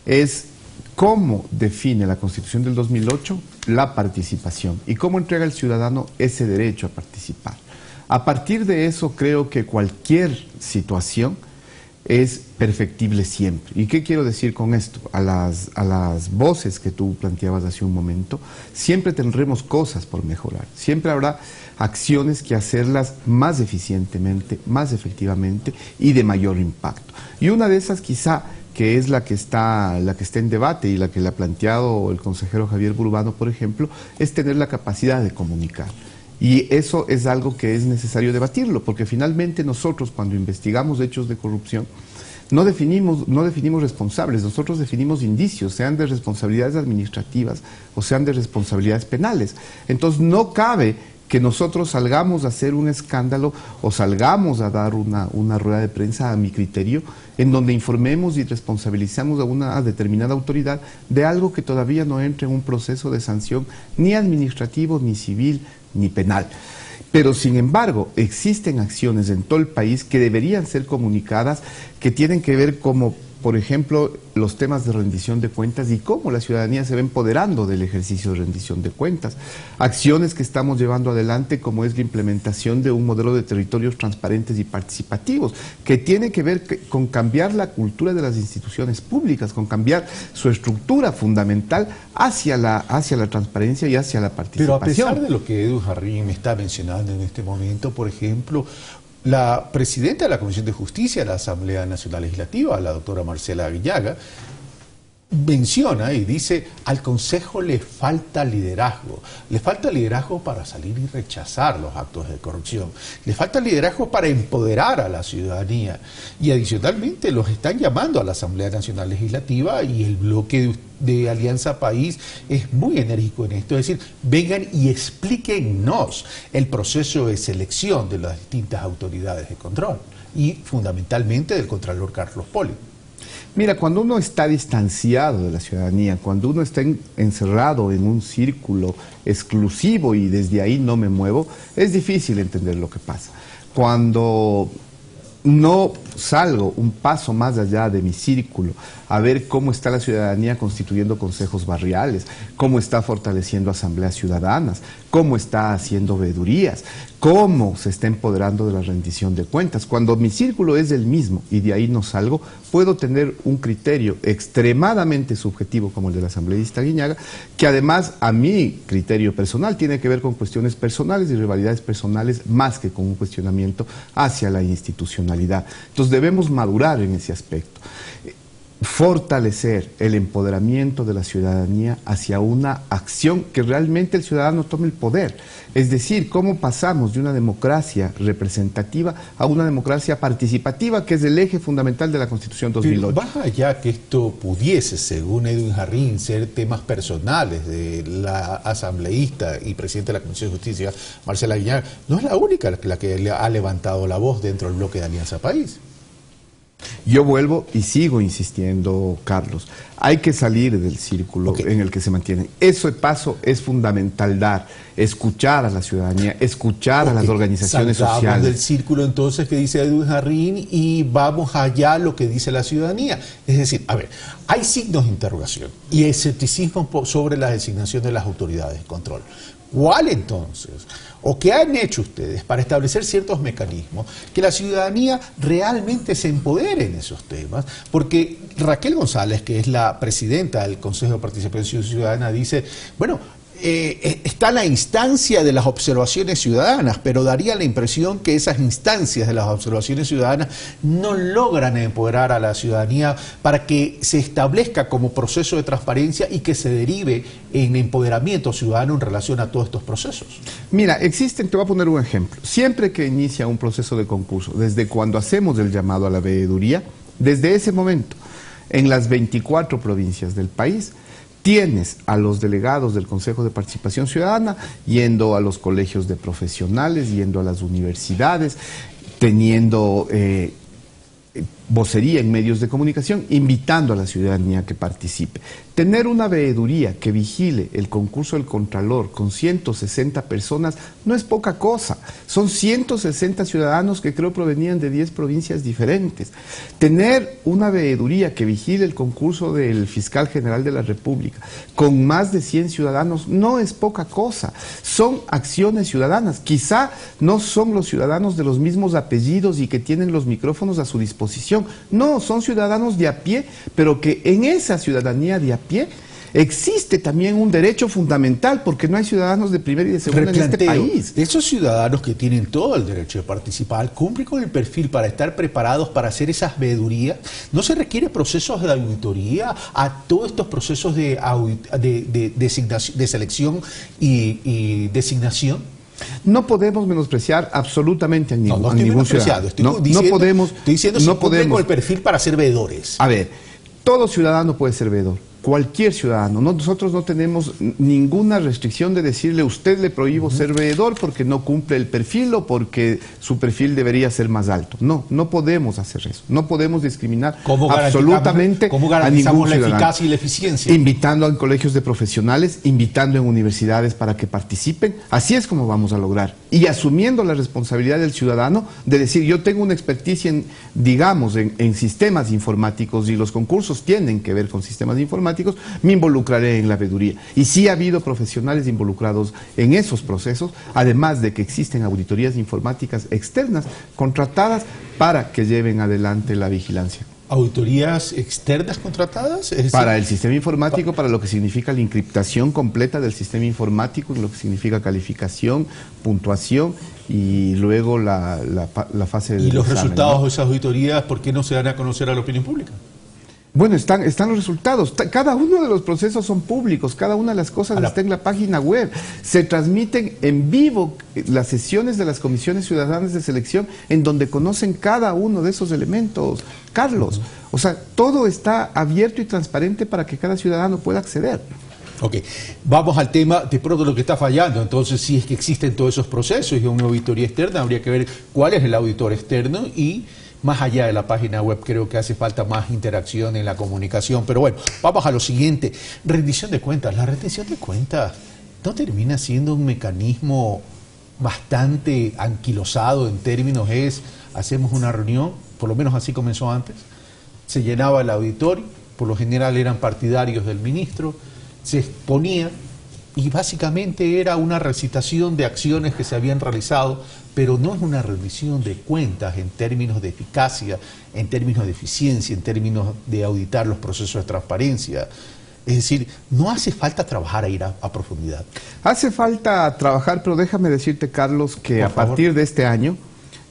es cómo define la Constitución del 2008 la participación y cómo entrega al ciudadano ese derecho a participar. A partir de eso creo que cualquier situación es perfectible siempre. ¿Y qué quiero decir con esto? A las voces que tú planteabas hace un momento, siempre tendremos cosas por mejorar. Siempre habrá acciones que hacerlas más eficientemente, más efectivamente y de mayor impacto. Y una de esas quizá que es la que está en debate y la que le ha planteado el consejero Javier Burbano, por ejemplo, es tener la capacidad de comunicar. Y eso es algo que es necesario debatirlo, porque finalmente nosotros cuando investigamos hechos de corrupción no definimos responsables, nosotros definimos indicios, sean de responsabilidades administrativas o sean de responsabilidades penales. Entonces no cabe que nosotros salgamos a hacer un escándalo o salgamos a dar una rueda de prensa, a mi criterio, en donde informemos y responsabilizamos a una determinada autoridad de algo que todavía no entra en un proceso de sanción ni administrativo, ni civil, ni penal. Pero sin embargo, existen acciones en todo el país que deberían ser comunicadas, que tienen que ver como, por ejemplo, los temas de rendición de cuentas y cómo la ciudadanía se va empoderando del ejercicio de rendición de cuentas. Acciones que estamos llevando adelante como es la implementación de un modelo de territorios transparentes y participativos, que tiene que ver con cambiar la cultura de las instituciones públicas, con cambiar su estructura fundamental hacia la transparencia y hacia la participación. Pero a pesar de lo que Edwin Jarrín me está mencionando en este momento, por ejemplo, la presidenta de la Comisión de Justicia de la Asamblea Nacional Legislativa, la doctora Marcela Guillaga, menciona y dice, al Consejo le falta liderazgo para salir y rechazar los actos de corrupción, le falta liderazgo para empoderar a la ciudadanía y adicionalmente los están llamando a la Asamblea Nacional Legislativa y el bloque de Alianza País es muy enérgico en esto, es decir, vengan y explíquennos el proceso de selección de las distintas autoridades de control y fundamentalmente del Contralor Carlos Polit. Mira, cuando uno está distanciado de la ciudadanía, cuando uno está encerrado en un círculo exclusivo y desde ahí no me muevo, es difícil entender lo que pasa. Cuando no salgo un paso más allá de mi círculo a ver cómo está la ciudadanía constituyendo consejos barriales, cómo está fortaleciendo asambleas ciudadanas, cómo está haciendo veedurías, cómo se está empoderando de la rendición de cuentas. Cuando mi círculo es el mismo y de ahí no salgo, puedo tener un criterio extremadamente subjetivo como el del asambleísta Guillaga, que además a mi criterio personal tiene que ver con cuestiones personales y rivalidades personales más que con un cuestionamiento hacia la institucionalidad. Entonces debemos madurar en ese aspecto. fortalecer el empoderamiento de la ciudadanía hacia una acción que realmente el ciudadano tome el poder. Es decir, cómo pasamos de una democracia representativa a una democracia participativa, que es el eje fundamental de la Constitución 2008. Pero más allá que esto pudiese, según Edwin Jarrín, ser temas personales de la asambleísta y presidenta de la Comisión de Justicia, Marcela Guiñaga, no es la única la que ha levantado la voz dentro del bloque de Alianza País. Yo vuelvo y sigo insistiendo, Carlos, hay que salir del círculo en el que se mantienen. Ese paso es fundamental dar, escuchar a la ciudadanía, escuchar a las organizaciones sociales. Salgamos del círculo entonces que dice Edwin Jarrín y vamos allá a lo que dice la ciudadanía. Es decir, a ver, hay signos de interrogación y escepticismo sobre la designación de las autoridades de control. ¿Cuál entonces? ¿O qué han hecho ustedes para establecer ciertos mecanismos que la ciudadanía realmente se empodere en esos temas? Porque Raquel González, que es la presidenta del Consejo de Participación Ciudadana, dice, bueno, está la instancia de las observaciones ciudadanas, pero daría la impresión que esas instancias de las observaciones ciudadanas no logran empoderar a la ciudadanía para que se establezca como proceso de transparencia y que se derive en empoderamiento ciudadano en relación a todos estos procesos. Mira, existen, te voy a poner un ejemplo. Siempre que inicia un proceso de concurso, desde cuando hacemos el llamado a la veeduría, desde ese momento, en las 24 provincias del país, tienes a los delegados del Consejo de Participación Ciudadana yendo a los colegios de profesionales, yendo a las universidades, teniendo vocería en medios de comunicación, invitando a la ciudadanía que participe. Tener una veeduría que vigile el concurso del Contralor con 160 personas no es poca cosa. Son 160 ciudadanos que creo provenían de 10 provincias diferentes. Tener una veeduría que vigile el concurso del Fiscal General de la República con más de 100 ciudadanos no es poca cosa. Son acciones ciudadanas. Quizá no son los ciudadanos de los mismos apellidos y que tienen los micrófonos a su disposición. No, son ciudadanos de a pie, pero que en esa ciudadanía de a pie existe también un derecho fundamental, porque no hay ciudadanos de primera y de segunda en este país. Esos ciudadanos que tienen todo el derecho de participar, cumplen con el perfil para estar preparados para hacer esas veedurías. ¿No se requiere procesos de auditoría a todos estos procesos de selección y designación? No podemos menospreciar absolutamente a ningún ciudadano. Estoy diciendo si cumplen con el perfil para ser veedores. A ver, todo ciudadano puede ser veedor. Cualquier ciudadano. Nosotros no tenemos ninguna restricción de decirle, usted le prohíbo ser veedor porque no cumple el perfil o porque su perfil debería ser más alto. No, no podemos hacer eso. No podemos discriminar absolutamente a ningún ciudadano. La eficacia y la eficiencia? Invitando a colegios de profesionales, invitando en universidades para que participen. Así es como vamos a lograr. Y asumiendo la responsabilidad del ciudadano de decir, yo tengo una experticia en sistemas informáticos y los concursos tienen que ver con sistemas informáticos, me involucraré en la veeduría. Y sí ha habido profesionales involucrados en esos procesos, además de que existen auditorías informáticas externas contratadas para que lleven adelante la vigilancia. ¿Auditorías externas contratadas? Para el sistema informático, para lo que significa la encriptación completa del sistema informático, lo que significa calificación, puntuación y luego la fase de... ¿Y los resultados de esas auditorías por qué no se dan a conocer a la opinión pública? Bueno, están los resultados. Cada uno de los procesos son públicos, cada una de las cosas está en la página web. Se transmiten en vivo las sesiones de las comisiones ciudadanas de selección en donde conocen cada uno de esos elementos. Carlos, o sea, todo está abierto y transparente para que cada ciudadano pueda acceder. Ok, vamos al tema de pronto lo que está fallando. Entonces, si es que existen todos esos procesos y una auditoría externa, habría que ver cuál es el auditor externo y... Más allá de la página web, creo que hace falta más interacción en la comunicación. Pero bueno, vamos a lo siguiente. Rendición de cuentas. La rendición de cuentas no termina siendo un mecanismo bastante anquilosado en términos hacemos una reunión, por lo menos así comenzó antes, se llenaba el auditorio, por lo general eran partidarios del ministro, se exponía y básicamente era una recitación de acciones que se habían realizado, pero no es una rendición de cuentas en términos de eficacia, en términos de eficiencia, en términos de auditar los procesos de transparencia. Es decir, no hace falta trabajar a ir a profundidad. Hace falta trabajar, pero déjame decirte, Carlos, que a partir de este año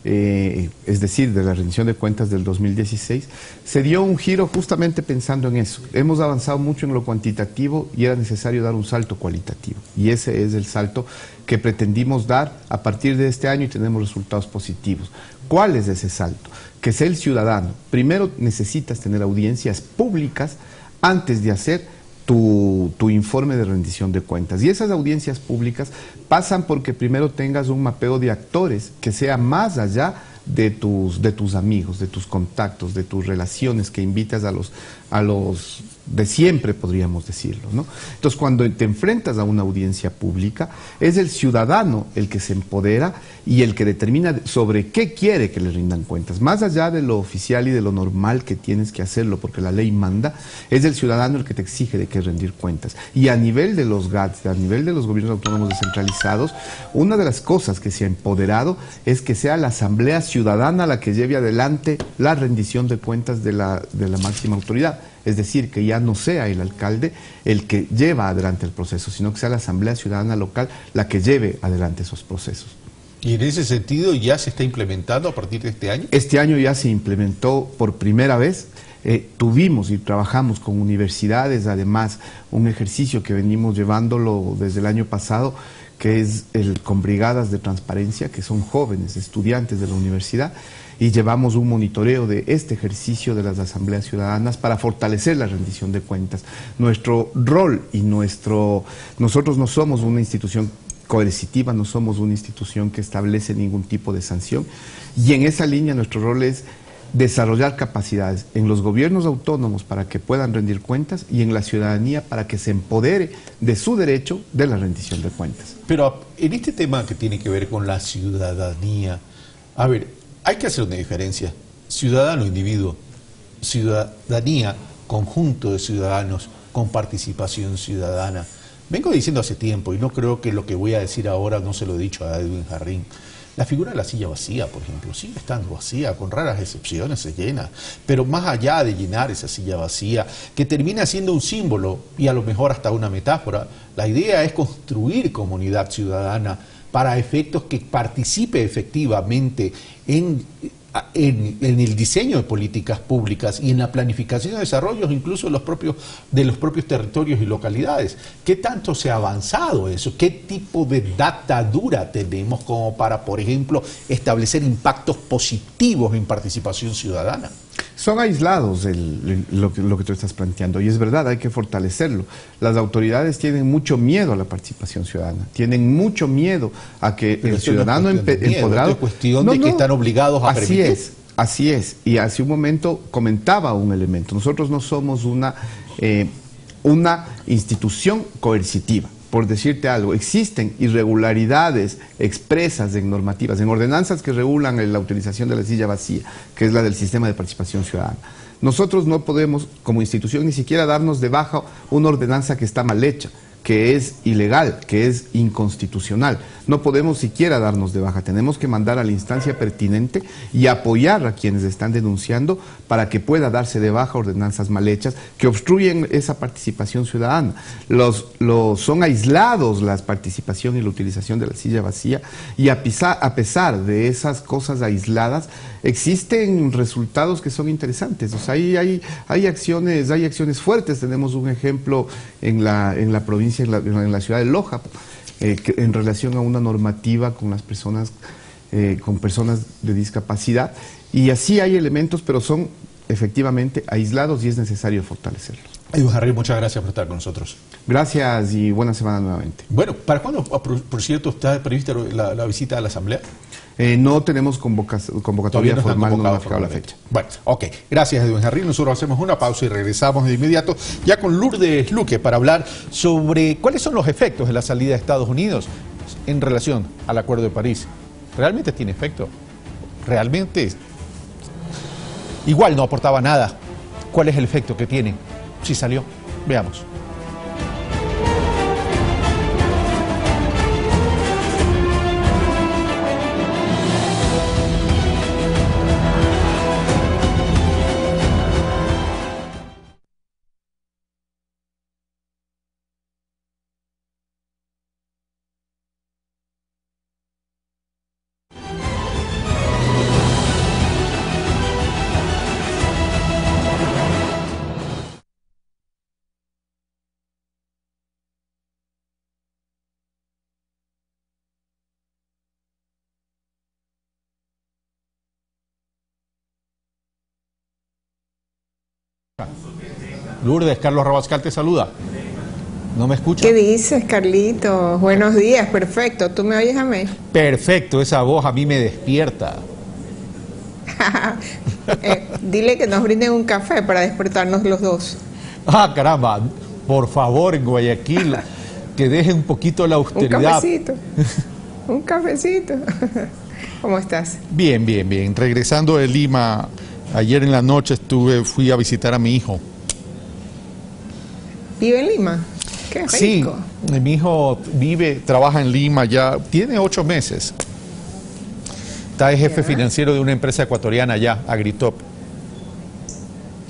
es decir, de la rendición de cuentas del 2016, se dio un giro justamente pensando en eso. Hemos avanzado mucho en lo cuantitativo y era necesario dar un salto cualitativo. Y ese es el salto que pretendimos dar a partir de este año y tenemos resultados positivos. ¿Cuál es ese salto? Que sea el ciudadano. Primero necesitas tener audiencias públicas antes de hacer tu informe de rendición de cuentas. Y esas audiencias públicas pasan porque primero tengas un mapeo de actores que sea más allá de tus amigos, de tus contactos, de tus relaciones que invitas a los de siempre, podríamos decirlo, ¿no? Entonces, cuando te enfrentas a una audiencia pública, es el ciudadano el que se empodera y el que determina sobre qué quiere que le rindan cuentas. Más allá de lo oficial y de lo normal que tienes que hacerlo, porque la ley manda, es el ciudadano el que te exige de qué rendir cuentas. Y a nivel de los GATS, a nivel de los gobiernos autónomos descentralizados, una de las cosas que se ha empoderado es que sea la Asamblea Ciudadana la que lleve adelante la rendición de cuentas de la máxima autoridad. Es decir, que ya no sea el alcalde el que lleva adelante el proceso, sino que sea la Asamblea Ciudadana local la que lleve adelante esos procesos. ¿Y en ese sentido ya se está implementando a partir de este año? Este año ya se implementó por primera vez. Tuvimos y trabajamos con universidades, además, un ejercicio que venimos llevándolo desde el año pasado, que es con brigadas de transparencia, que son jóvenes estudiantes de la universidad, y llevamos un monitoreo de este ejercicio de las asambleas ciudadanas para fortalecer la rendición de cuentas. Nuestro rol y nosotros no somos una institución coercitiva, no somos una institución que establece ningún tipo de sanción, y en esa línea nuestro rol es desarrollar capacidades en los gobiernos autónomos para que puedan rendir cuentas y en la ciudadanía para que se empodere de su derecho de la rendición de cuentas. Pero en este tema que tiene que ver con la ciudadanía, a ver, hay que hacer una diferencia. Ciudadano, individuo, ciudadanía, conjunto de ciudadanos con participación ciudadana. Vengo diciendo hace tiempo, y no creo que lo que voy a decir ahora no se lo he dicho a Edwin Jarrín. La figura de la silla vacía, por ejemplo, sigue estando vacía, con raras excepciones se llena, pero más allá de llenar esa silla vacía, que termina siendo un símbolo y a lo mejor hasta una metáfora, la idea es construir comunidad ciudadana para efectos que participe efectivamente en el diseño de políticas públicas y en la planificación de desarrollos incluso de los propios territorios y localidades. ¿Qué tanto se ha avanzado eso? ¿Qué tipo de data dura tenemos como para, por ejemplo, establecer impactos positivos en participación ciudadana? Son aislados lo que tú estás planteando, y es verdad, hay que fortalecerlo. Las autoridades tienen mucho miedo a la participación ciudadana, tienen mucho miedo a que pero el ciudadano empoderado... Es cuestión de que están obligados a permitir. Así es, y hace un momento comentaba un elemento. Nosotros no somos una institución coercitiva. Por decirte algo, existen irregularidades expresas en normativas, en ordenanzas que regulan la utilización de la silla vacía, que es la del sistema de participación ciudadana. Nosotros no podemos, como institución, ni siquiera darnos de baja una ordenanza que está mal hecha, que es ilegal, que es inconstitucional. No podemos siquiera darnos de baja, tenemos que mandar a la instancia pertinente y apoyar a quienes están denunciando para que pueda darse de baja ordenanzas mal hechas que obstruyen esa participación ciudadana. Son aislados la participación y la utilización de la silla vacía, y a pesar de esas cosas aisladas, existen resultados que son interesantes. O sea, hay acciones fuertes. Tenemos un ejemplo en la provincia, en la ciudad de Loja, en relación a una normativa con las personas de discapacidad, y así hay elementos, pero son efectivamente aislados y es necesario fortalecerlos. Edwin Jarrín, muchas gracias por estar con nosotros. Gracias y buena semana nuevamente. Bueno, ¿para cuándo, por cierto, está prevista la visita a la Asamblea? No tenemos convocatoria formal, no ha fijado la fecha. Bueno, ok. Gracias, Edwin Jarrín. Nosotros hacemos una pausa y regresamos de inmediato ya con Lourdes Luque para hablar sobre cuáles son los efectos de la salida de Estados Unidos en relación al Acuerdo de París. ¿Realmente tiene efecto? ¿Realmente? Igual no aportaba nada. ¿Cuál es el efecto que tiene? Si salió. Veamos. Lourdes, Carlos Rabascal te saluda. ¿No me escuchas? ¿Qué dices, Carlitos? Buenos días, perfecto. ¿Tú me oyes a mí? Perfecto, esa voz a mí me despierta. Dile que nos brinden un café para despertarnos los dos. Ah, caramba, por favor, en Guayaquil, que dejen un poquito la austeridad. Un cafecito. Un cafecito. ¿Cómo estás? Bien, bien, bien. Regresando de Lima, ayer en la noche fui a visitar a mi hijo. ¿Vive en Lima? Qué rico. Sí, mi hijo trabaja en Lima ya, tiene 8 meses. Está de jefe financiero de una empresa ecuatoriana allá, Agritop.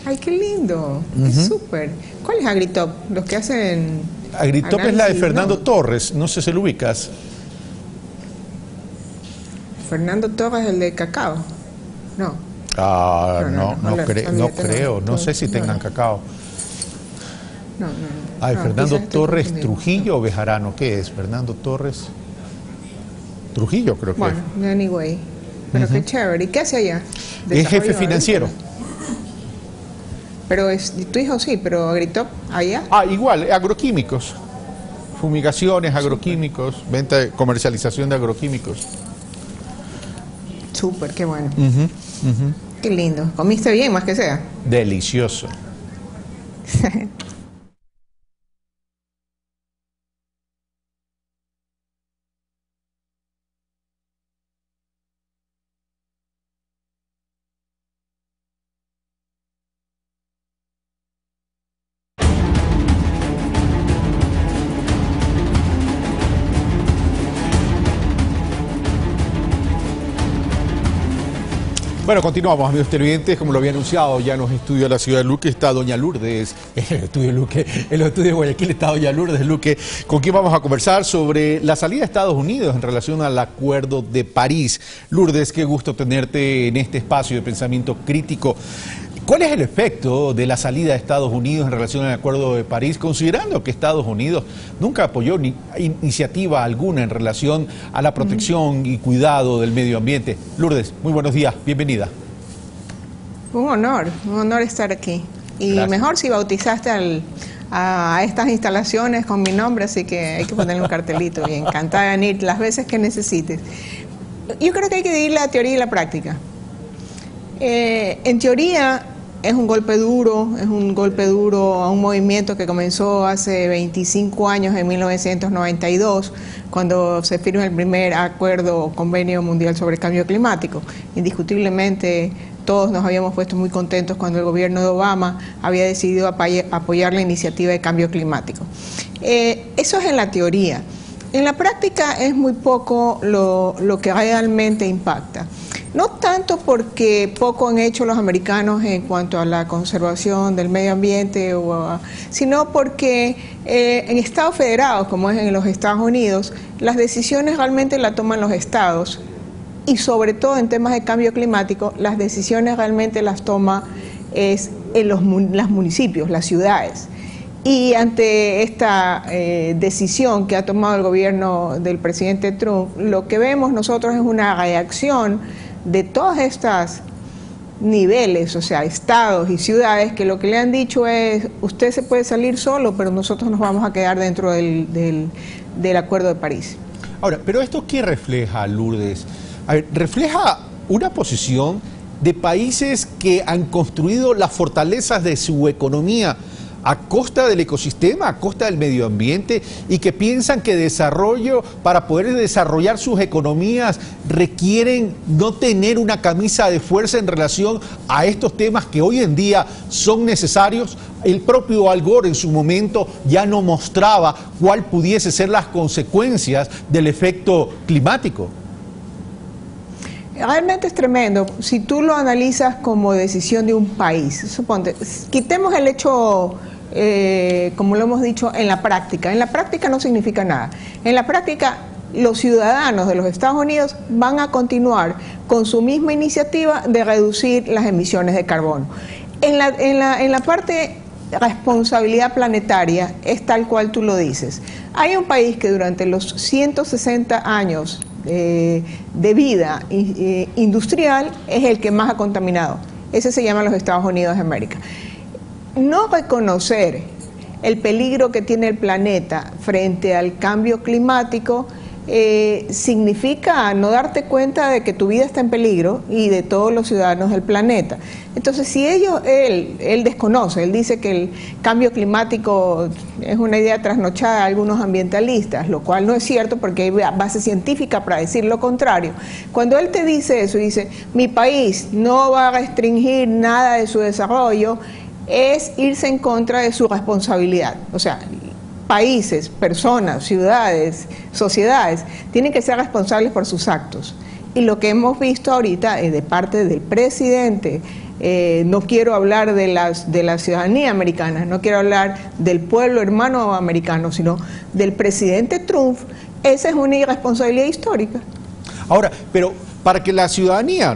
Ay, qué lindo. Es súper. ¿Cuál es Agritop? Los que hacen... Agritop es la de Fernando Torres, no sé si lo ubicas. Fernando Torres, el de cacao. No. Ah, no creo, no sé si tengan cacao. No. Ay, Fernando Torres Trujillo o Bejarano, ¿qué es? Fernando Torres Trujillo, creo que. Bueno, anyway. Pero qué chévere. ¿Y qué hace allá? Es jefe financiero. Pero tu hijo sí, pero Agritop allá. Ah, igual, agroquímicos. Fumigaciones, agroquímicos, venta, comercialización de agroquímicos. Súper, qué bueno. Qué lindo. ¿Comiste bien, más que sea? Delicioso. Bueno, continuamos, amigos televidentes. Como lo había anunciado, ya en los estudios de la ciudad de Luque está doña Lourdes. En los estudios de Guayaquil está doña Lourdes Luque, con quien vamos a conversar sobre la salida de Estados Unidos en relación al Acuerdo de París. Lourdes, qué gusto tenerte en este espacio de pensamiento crítico. ¿Cuál es el efecto de la salida de Estados Unidos en relación al Acuerdo de París, considerando que Estados Unidos nunca apoyó iniciativa alguna en relación a la protección y cuidado del medio ambiente? Lourdes, muy buenos días, bienvenida. Un honor estar aquí. Y gracias. Mejor si bautizaste a estas instalaciones con mi nombre, así que hay que ponerle un cartelito y encantada de venir las veces que necesites. Yo creo que hay que dividir la teoría y la práctica. En teoría es un golpe duro a un movimiento que comenzó hace 25 años, en 1992, cuando se firma el primer acuerdo o convenio mundial sobre el cambio climático. Indiscutiblemente todos nos habíamos puesto muy contentos cuando el gobierno de Obama había decidido apoyar la iniciativa de cambio climático. Eso es en la teoría. En la práctica es muy poco lo que realmente impacta. No tanto porque poco han hecho los americanos en cuanto a la conservación del medio ambiente, sino porque en estados federados, como es en los Estados Unidos, las decisiones realmente las toman los estados, y sobre todo en temas de cambio climático, las decisiones realmente las toma en los municipios, las ciudades. Y ante esta decisión que ha tomado el gobierno del presidente Trump, lo que vemos nosotros es una reacción de todos estos niveles, o sea, estados y ciudades, que lo que le han dicho es: usted se puede salir solo, pero nosotros nos vamos a quedar dentro del Acuerdo de París. Ahora, ¿pero esto qué refleja, Lourdes? A ver, refleja una posición de países que han construido las fortalezas de su economía a costa del ecosistema, a costa del medio ambiente, y que piensan que para poder desarrollar sus economías requieren no tener una camisa de fuerza en relación a estos temas que hoy en día son necesarios. El propio Al Gore en su momento ya no mostraba cuál pudiese ser las consecuencias del efecto climático. Realmente es tremendo. Si tú lo analizas como decisión de un país, suponte, quitemos el hecho, como lo hemos dicho, en la práctica. En la práctica no significa nada. En la práctica, los ciudadanos de los Estados Unidos van a continuar con su misma iniciativa de reducir las emisiones de carbono. En la parte responsabilidad planetaria es tal cual tú lo dices. Hay un país que durante los 160 años de vida industrial es el que más ha contaminado. Ese se llama los Estados Unidos de América. no reconocer el peligro que tiene el planeta frente al cambio climático significa no darte cuenta de que tu vida está en peligro y de todos los ciudadanos del planeta. Entonces, si él desconoce, él dice que el cambio climático es una idea trasnochada de algunos ambientalistas, lo cual no es cierto porque hay base científica para decir lo contrario. Cuando él te dice eso, dice, mi país no va a restringir nada de su desarrollo, es irse en contra de su responsabilidad. O sea, países, personas, ciudades, sociedades, tienen que ser responsables por sus actos. Y lo que hemos visto ahorita de parte del presidente, no quiero hablar de la ciudadanía americana, no quiero hablar del pueblo hermano americano, sino del presidente Trump, esa es una irresponsabilidad histórica. Ahora, pero para que la ciudadanía,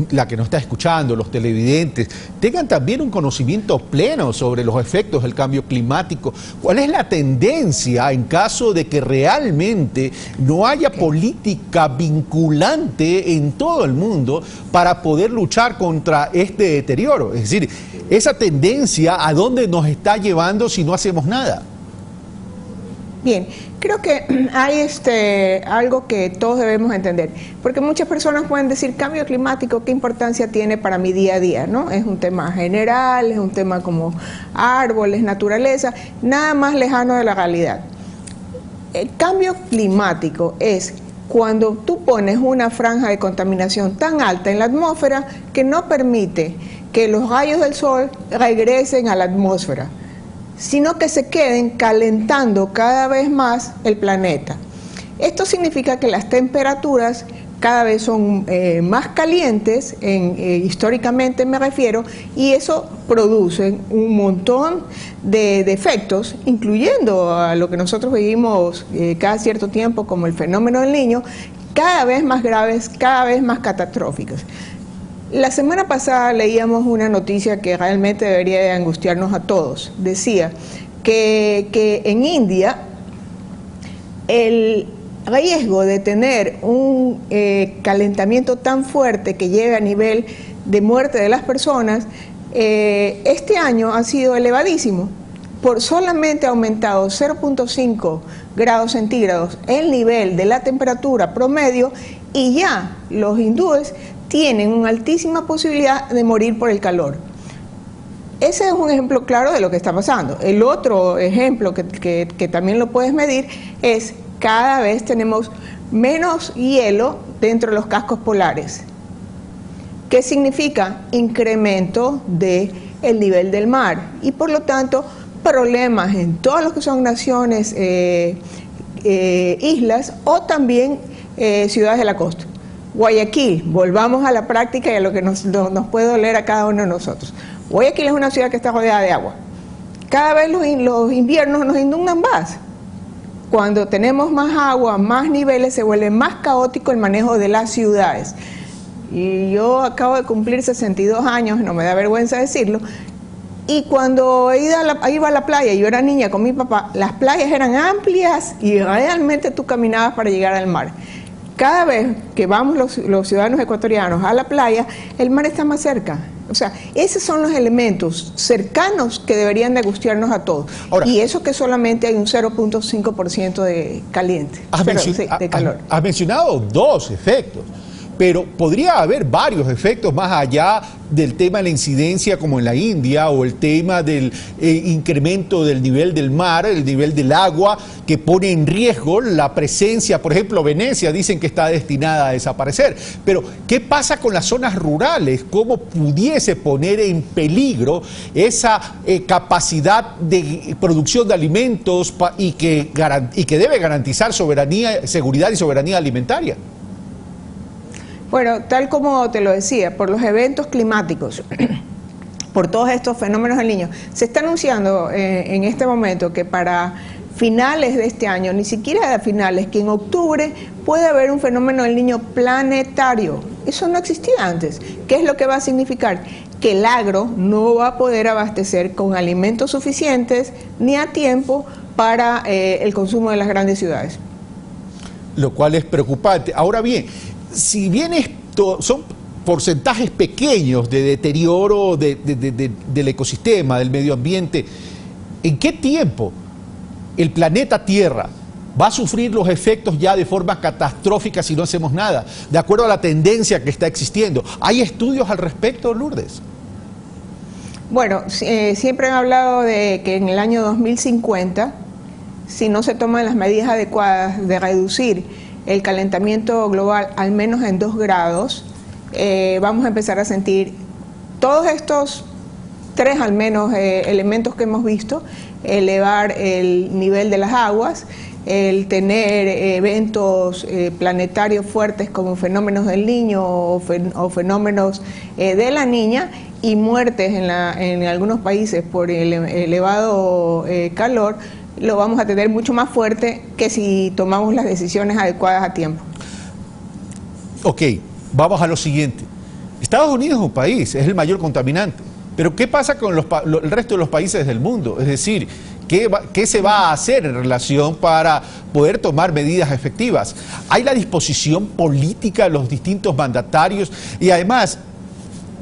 la que nos está escuchando, los televidentes, tengan también un conocimiento pleno sobre los efectos del cambio climático, ¿cuál es la tendencia en caso de que realmente no haya política vinculante en todo el mundo para poder luchar contra este deterioro? Es decir, esa tendencia, ¿a dónde nos está llevando si no hacemos nada? Bien, creo que hay algo que todos debemos entender, porque muchas personas pueden decir cambio climático, ¿qué importancia tiene para mi día a día? ¿No? Es un tema general, es un tema como árboles, naturaleza, nada más lejano de la realidad. El cambio climático es cuando tú pones una franja de contaminación tan alta en la atmósfera que no permite que los rayos del sol regresen a la atmósfera, sino que se queden calentando cada vez más el planeta. Esto significa que las temperaturas cada vez son más calientes, históricamente me refiero, y eso produce un montón de efectos, incluyendo a lo que nosotros vivimos cada cierto tiempo como el fenómeno del Niño, cada vez más graves, cada vez más catastróficas. La semana pasada leíamos una noticia que realmente debería de angustiarnos a todos. Decía que en India el riesgo de tener un calentamiento tan fuerte que lleve a nivel de muerte de las personas, este año ha sido elevadísimo. Por solamente ha aumentado 0.5 grados centígrados el nivel de la temperatura promedio y ya los hindúes tienen una altísima posibilidad de morir por el calor. Ese es un ejemplo claro de lo que está pasando. El otro ejemplo que también lo puedes medir es cada vez tenemos menos hielo dentro de los cascos polares. ¿Qué significa? Incremento del nivel del mar y por lo tanto problemas en todos los que son naciones, islas o también ciudades de la costa. Guayaquil, volvamos a la práctica y a lo que nos puede doler a cada uno de nosotros. Guayaquil es una ciudad que está rodeada de agua. Cada vez los inviernos nos inundan más. Cuando tenemos más agua, más niveles, se vuelve más caótico el manejo de las ciudades. Y yo acabo de cumplir 62 años, no me da vergüenza decirlo, y cuando iba a la playa, yo era niña con mi papá, las playas eran amplias y realmente tú caminabas para llegar al mar. Cada vez que vamos los ciudadanos ecuatorianos a la playa, el mar está más cerca. O sea, esos son los elementos cercanos que deberían de angustiarnos a todos. Ahora, y eso que solamente hay un 0.5% de caliente, de calor. Has mencionado dos efectos, pero podría haber varios efectos más allá del tema de la incidencia como en la India o el tema del incremento del nivel del mar, el nivel del agua que pone en riesgo la presencia, por ejemplo, Venecia dicen que está destinada a desaparecer, pero ¿qué pasa con las zonas rurales? ¿Cómo pudiese poner en peligro esa capacidad de producción de alimentos y que debe garantizar seguridad y soberanía alimentaria? Bueno, tal como te lo decía, por los eventos climáticos, por todos estos fenómenos del Niño, se está anunciando en este momento que para finales de este año, ni siquiera a finales, que en octubre puede haber un fenómeno del Niño planetario. Eso no existía antes. ¿Qué es lo que va a significar? Que el agro no va a poder abastecer con alimentos suficientes ni a tiempo para el consumo de las grandes ciudades. Lo cual es preocupante. Ahora bien, si bien son porcentajes pequeños de deterioro del ecosistema, del medio ambiente, ¿en qué tiempo el planeta Tierra va a sufrir los efectos ya de forma catastrófica si no hacemos nada, de acuerdo a la tendencia que está existiendo? ¿Hay estudios al respecto, Lourdes? Bueno, siempre han hablado de que en el año 2050, si no se toman las medidas adecuadas de reducir el calentamiento global al menos en 2 grados, vamos a empezar a sentir todos estos 3 al menos elementos que hemos visto: elevar el nivel de las aguas, el tener eventos planetarios fuertes como fenómenos del Niño o fenómenos de la Niña, y muertes en algunos países por el elevado calor. Lo vamos a tener mucho más fuerte que si tomamos las decisiones adecuadas a tiempo. Ok, vamos a lo siguiente. Estados Unidos es un país, es el mayor contaminante, pero ¿qué pasa con el resto de los países del mundo? Es decir, ¿qué se va a hacer en relación para poder tomar medidas efectivas? ¿Hay la disposición política de los distintos mandatarios? Y además,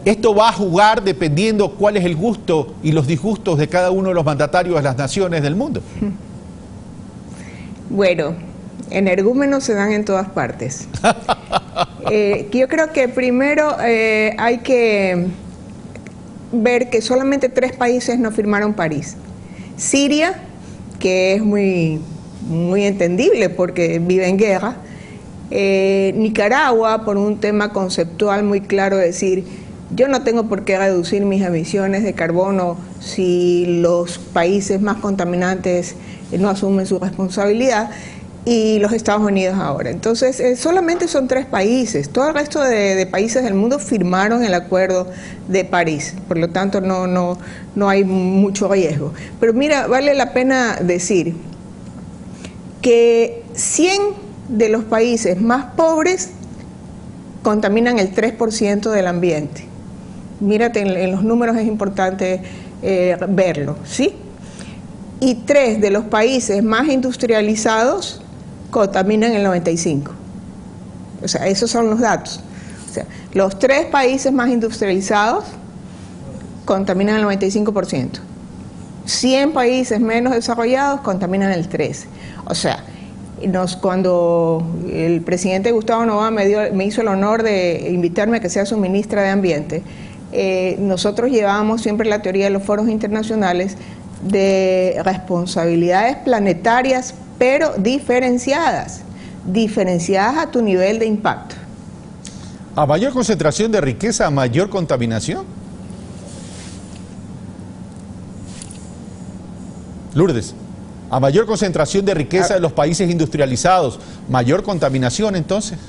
esto va a jugar dependiendo cuál es el gusto y los disgustos de cada uno de los mandatarios de las naciones del mundo. Bueno, energúmenos se dan en todas partes. Yo creo que primero hay que ver que solamente 3 países no firmaron París. Siria, que es muy entendible porque vive en guerra. Nicaragua, por un tema conceptual muy claro, decir: yo no tengo por qué reducir mis emisiones de carbono si los países más contaminantes no asumen su responsabilidad. Y los Estados Unidos ahora. Entonces, solamente son 3 países. Todo el resto de países del mundo firmaron el Acuerdo de París. Por lo tanto, no hay mucho riesgo. Pero mira, vale la pena decir que 100 de los países más pobres contaminan el 3% del ambiente. Mírate, en los números es importante verlo, ¿sí? Y 3 de los países más industrializados contaminan el 95%. O sea, esos son los datos. O sea, los 3 países más industrializados contaminan el 95%. 100 países menos desarrollados contaminan el 13%. O sea, cuando el presidente Gustavo Noboa me hizo el honor de invitarme a que sea su ministra de Ambiente, nosotros llevábamos siempre la teoría de los foros internacionales de responsabilidades planetarias, pero diferenciadas a tu nivel de impacto. ¿A mayor concentración de riqueza, a mayor contaminación? Lourdes, ¿a mayor concentración de riqueza de los países industrializados, mayor contaminación entonces?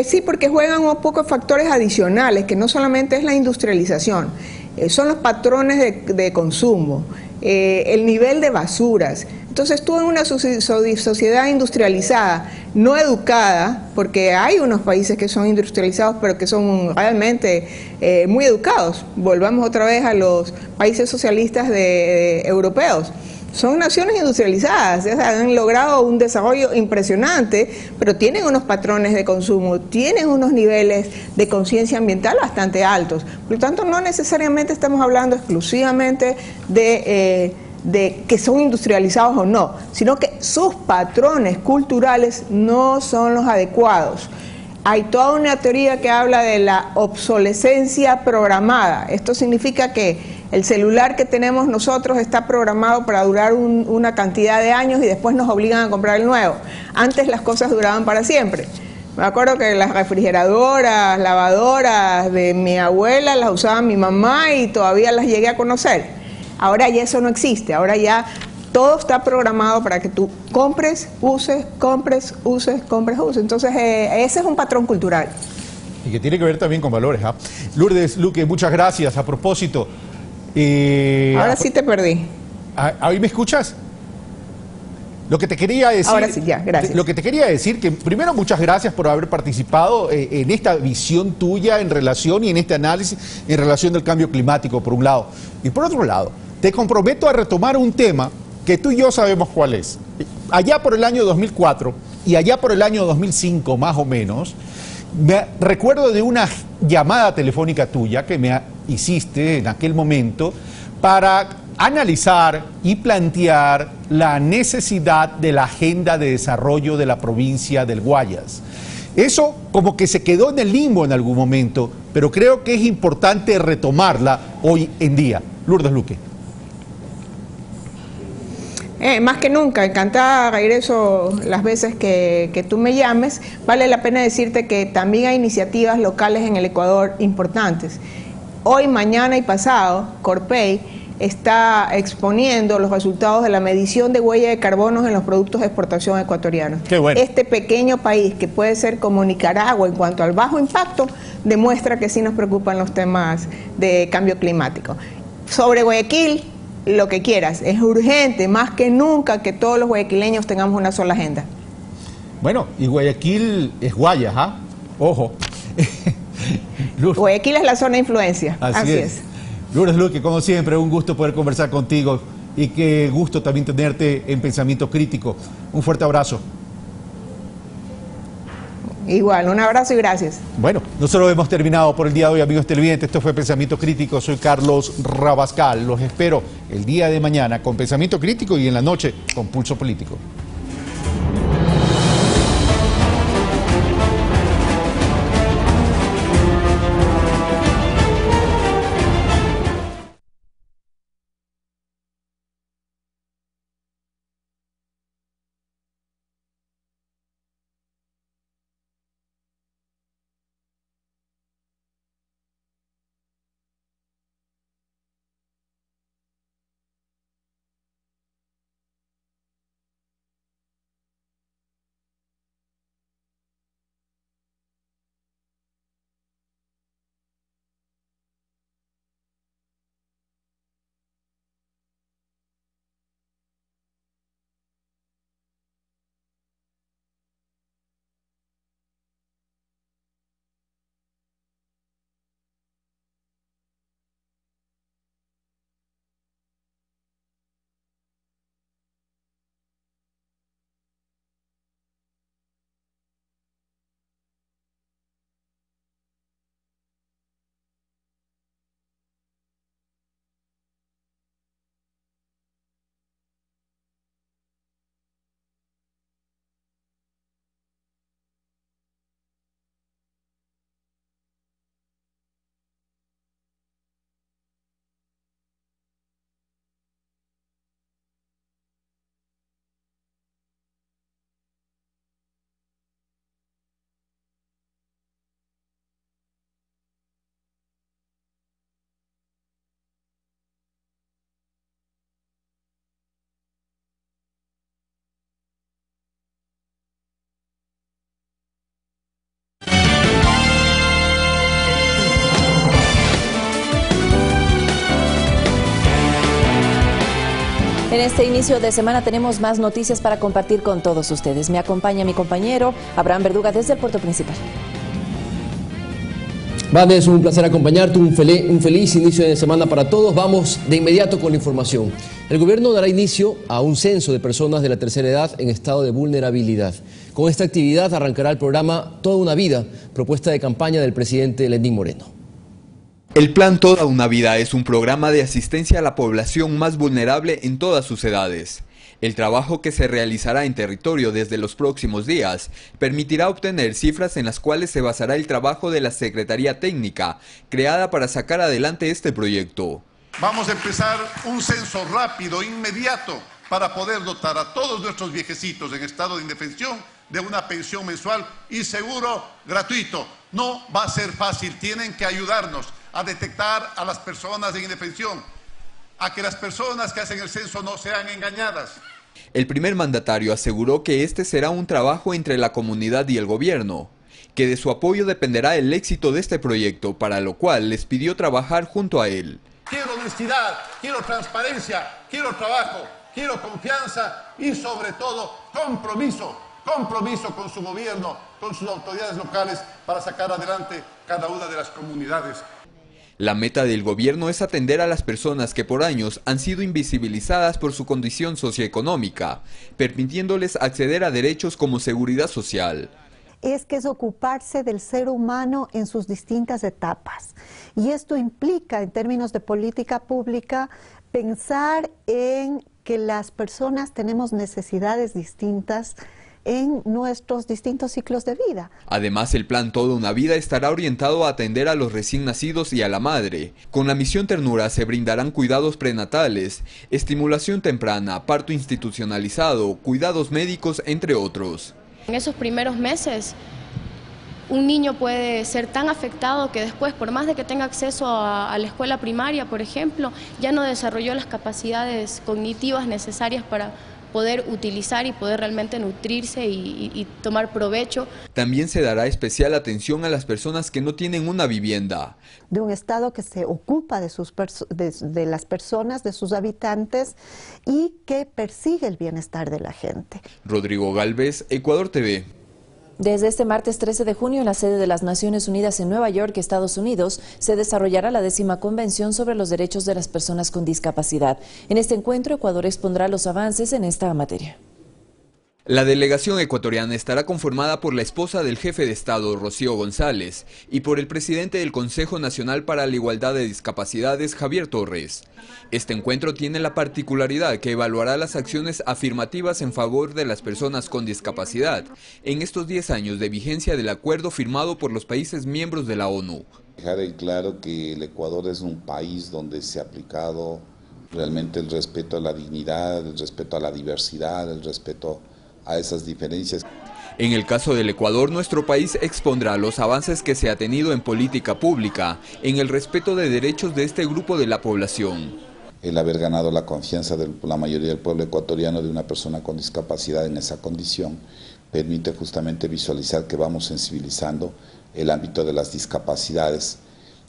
Sí, porque juegan un poco factores adicionales, que no solamente es la industrialización, son los patrones de consumo, el nivel de basuras. Entonces tú en una sociedad industrializada, no educada, porque hay unos países que son industrializados pero que son realmente muy educados, volvamos otra vez a los países socialistas europeos. Son naciones industrializadas, o sea, han logrado un desarrollo impresionante, pero tienen unos patrones de consumo, tienen unos niveles de conciencia ambiental bastante altos. Por lo tanto, no necesariamente estamos hablando exclusivamente de que son industrializados o no, sino que sus patrones culturales no son los adecuados. Hay toda una teoría que habla de la obsolescencia programada. Esto significa que el celular que tenemos nosotros está programado para durar una cantidad de años y después nos obligan a comprar el nuevo. Antes las cosas duraban para siempre. Me acuerdo que las refrigeradoras, lavadoras de mi abuela las usaba mi mamá y todavía las llegué a conocer. Ahora ya eso no existe, ahora ya todo está programado para que tú compres, uses, compres, uses, compres, uses. Entonces ese es un patrón cultural. Y que tiene que ver también con valores. Lourdes Luque, muchas gracias. A propósito... ahora sí te perdí. ¿Ahí me escuchas? Lo que te quería decir... Ahora sí, ya, gracias. Lo que te quería decir, que primero muchas gracias por haber participado en esta visión tuya en relación y en este análisis en relación del cambio climático, por un lado. Y por otro lado, te comprometo a retomar un tema que tú y yo sabemos cuál es. Allá por el año 2004 y allá por el año 2005, más o menos, Me recuerdo de una llamada telefónica tuya que me hiciste en aquel momento para analizar y plantear la necesidad de la agenda de desarrollo de la provincia del Guayas. Eso como que se quedó en el limbo en algún momento, pero creo que es importante retomarla hoy en día. Lourdes Luque. Más que nunca, encantada, regreso las veces que tú me llames. Vale la pena decirte que también hay iniciativas locales en el Ecuador importantes. Hoy, mañana y pasado, Corpey está exponiendo los resultados de la medición de huella de carbono en los productos de exportación ecuatorianos. Qué bueno. Este pequeño país, que puede ser como Nicaragua en cuanto al bajo impacto, demuestra que sí nos preocupan los temas de cambio climático. Sobre Guayaquil, lo que quieras, es urgente, más que nunca, que todos los guayaquileños tengamos una sola agenda. Bueno, y Guayaquil es Guayas, ¿ah? Ojo. Guayaquil es la zona de influencia, así es. Lourdes Luque, como siempre, un gusto poder conversar contigo y qué gusto también tenerte en Pensamiento Crítico. Un fuerte abrazo. Igual, un abrazo y gracias. Bueno, nosotros hemos terminado por el día de hoy, amigos televidentes. Esto fue Pensamiento Crítico. Soy Carlos Rabascal. Los espero el día de mañana con Pensamiento Crítico y en la noche con Pulso Político. En este inicio de semana tenemos más noticias para compartir con todos ustedes. Me acompaña mi compañero Abraham Verduga desde el puerto principal. Vane, es un placer acompañarte, un feliz inicio de semana para todos. Vamos de inmediato con la información. El gobierno dará inicio a un censo de personas de la tercera edad en estado de vulnerabilidad. Con esta actividad arrancará el programa Toda una Vida, propuesta de campaña del presidente Lenín Moreno. El Plan Toda una Vida es un programa de asistencia a la población más vulnerable en todas sus edades. El trabajo que se realizará en territorio desde los próximos días permitirá obtener cifras en las cuales se basará el trabajo de la Secretaría Técnica, creada para sacar adelante este proyecto. Vamos a empezar un censo rápido, inmediato, para poder dotar a todos nuestros viejecitos en estado de indefensión de una pensión mensual y seguro gratuito. No va a ser fácil, tienen que ayudarnos a detectar a las personas en indefensión, a que las personas que hacen el censo no sean engañadas. El primer mandatario aseguró que este será un trabajo entre la comunidad y el gobierno, que de su apoyo dependerá el éxito de este proyecto, para lo cual les pidió trabajar junto a él. Quiero honestidad, quiero transparencia, quiero trabajo, quiero confianza y sobre todo compromiso con su gobierno, con sus autoridades locales para sacar adelante cada una de las comunidades. La meta del gobierno es atender a las personas que por años han sido invisibilizadas por su condición socioeconómica, permitiéndoles acceder a derechos como seguridad social. es que es ocuparse del ser humano en sus distintas etapas. Y esto implica, en términos de política pública, pensar en que las personas tenemos necesidades distintas en nuestros distintos ciclos de vida. Además, el plan Toda una Vida estará orientado a atender a los recién nacidos y a la madre. Con la misión Ternura se brindarán cuidados prenatales, estimulación temprana, parto institucionalizado, cuidados médicos, entre otros. En esos primeros meses, un niño puede ser tan afectado que después, por más de que tenga acceso a la escuela primaria, por ejemplo, ya no desarrolló las capacidades cognitivas necesarias para poder utilizar y poder realmente nutrirse y tomar provecho. También se dará especial atención a las personas que no tienen una vivienda. De un Estado que se ocupa de las personas, de sus habitantes y que persigue el bienestar de la gente. Rodrigo Galvez, Ecuador TV. Desde este martes 13 de junio, en la sede de las Naciones Unidas en Nueva York, Estados Unidos, se desarrollará la 10ª Convención sobre los Derechos de las Personas con Discapacidad. En este encuentro, Ecuador expondrá los avances en esta materia. La delegación ecuatoriana estará conformada por la esposa del jefe de Estado, Rocío González, y por el presidente del Consejo Nacional para la Igualdad de Discapacidades, Javier Torres. Este encuentro tiene la particularidad que evaluará las acciones afirmativas en favor de las personas con discapacidad en estos 10 años de vigencia del acuerdo firmado por los países miembros de la ONU. Dejar en claro que el Ecuador es un país donde se ha aplicado realmente el respeto a la dignidad, el respeto a la diversidad, el respeto a esas diferencias. En el caso del Ecuador, nuestro país expondrá los avances que se ha tenido en política pública, en el respeto de derechos de este grupo de la población. El haber ganado la confianza de la mayoría del pueblo ecuatoriano de una persona con discapacidad en esa condición permite justamente visualizar que vamos sensibilizando el ámbito de las discapacidades.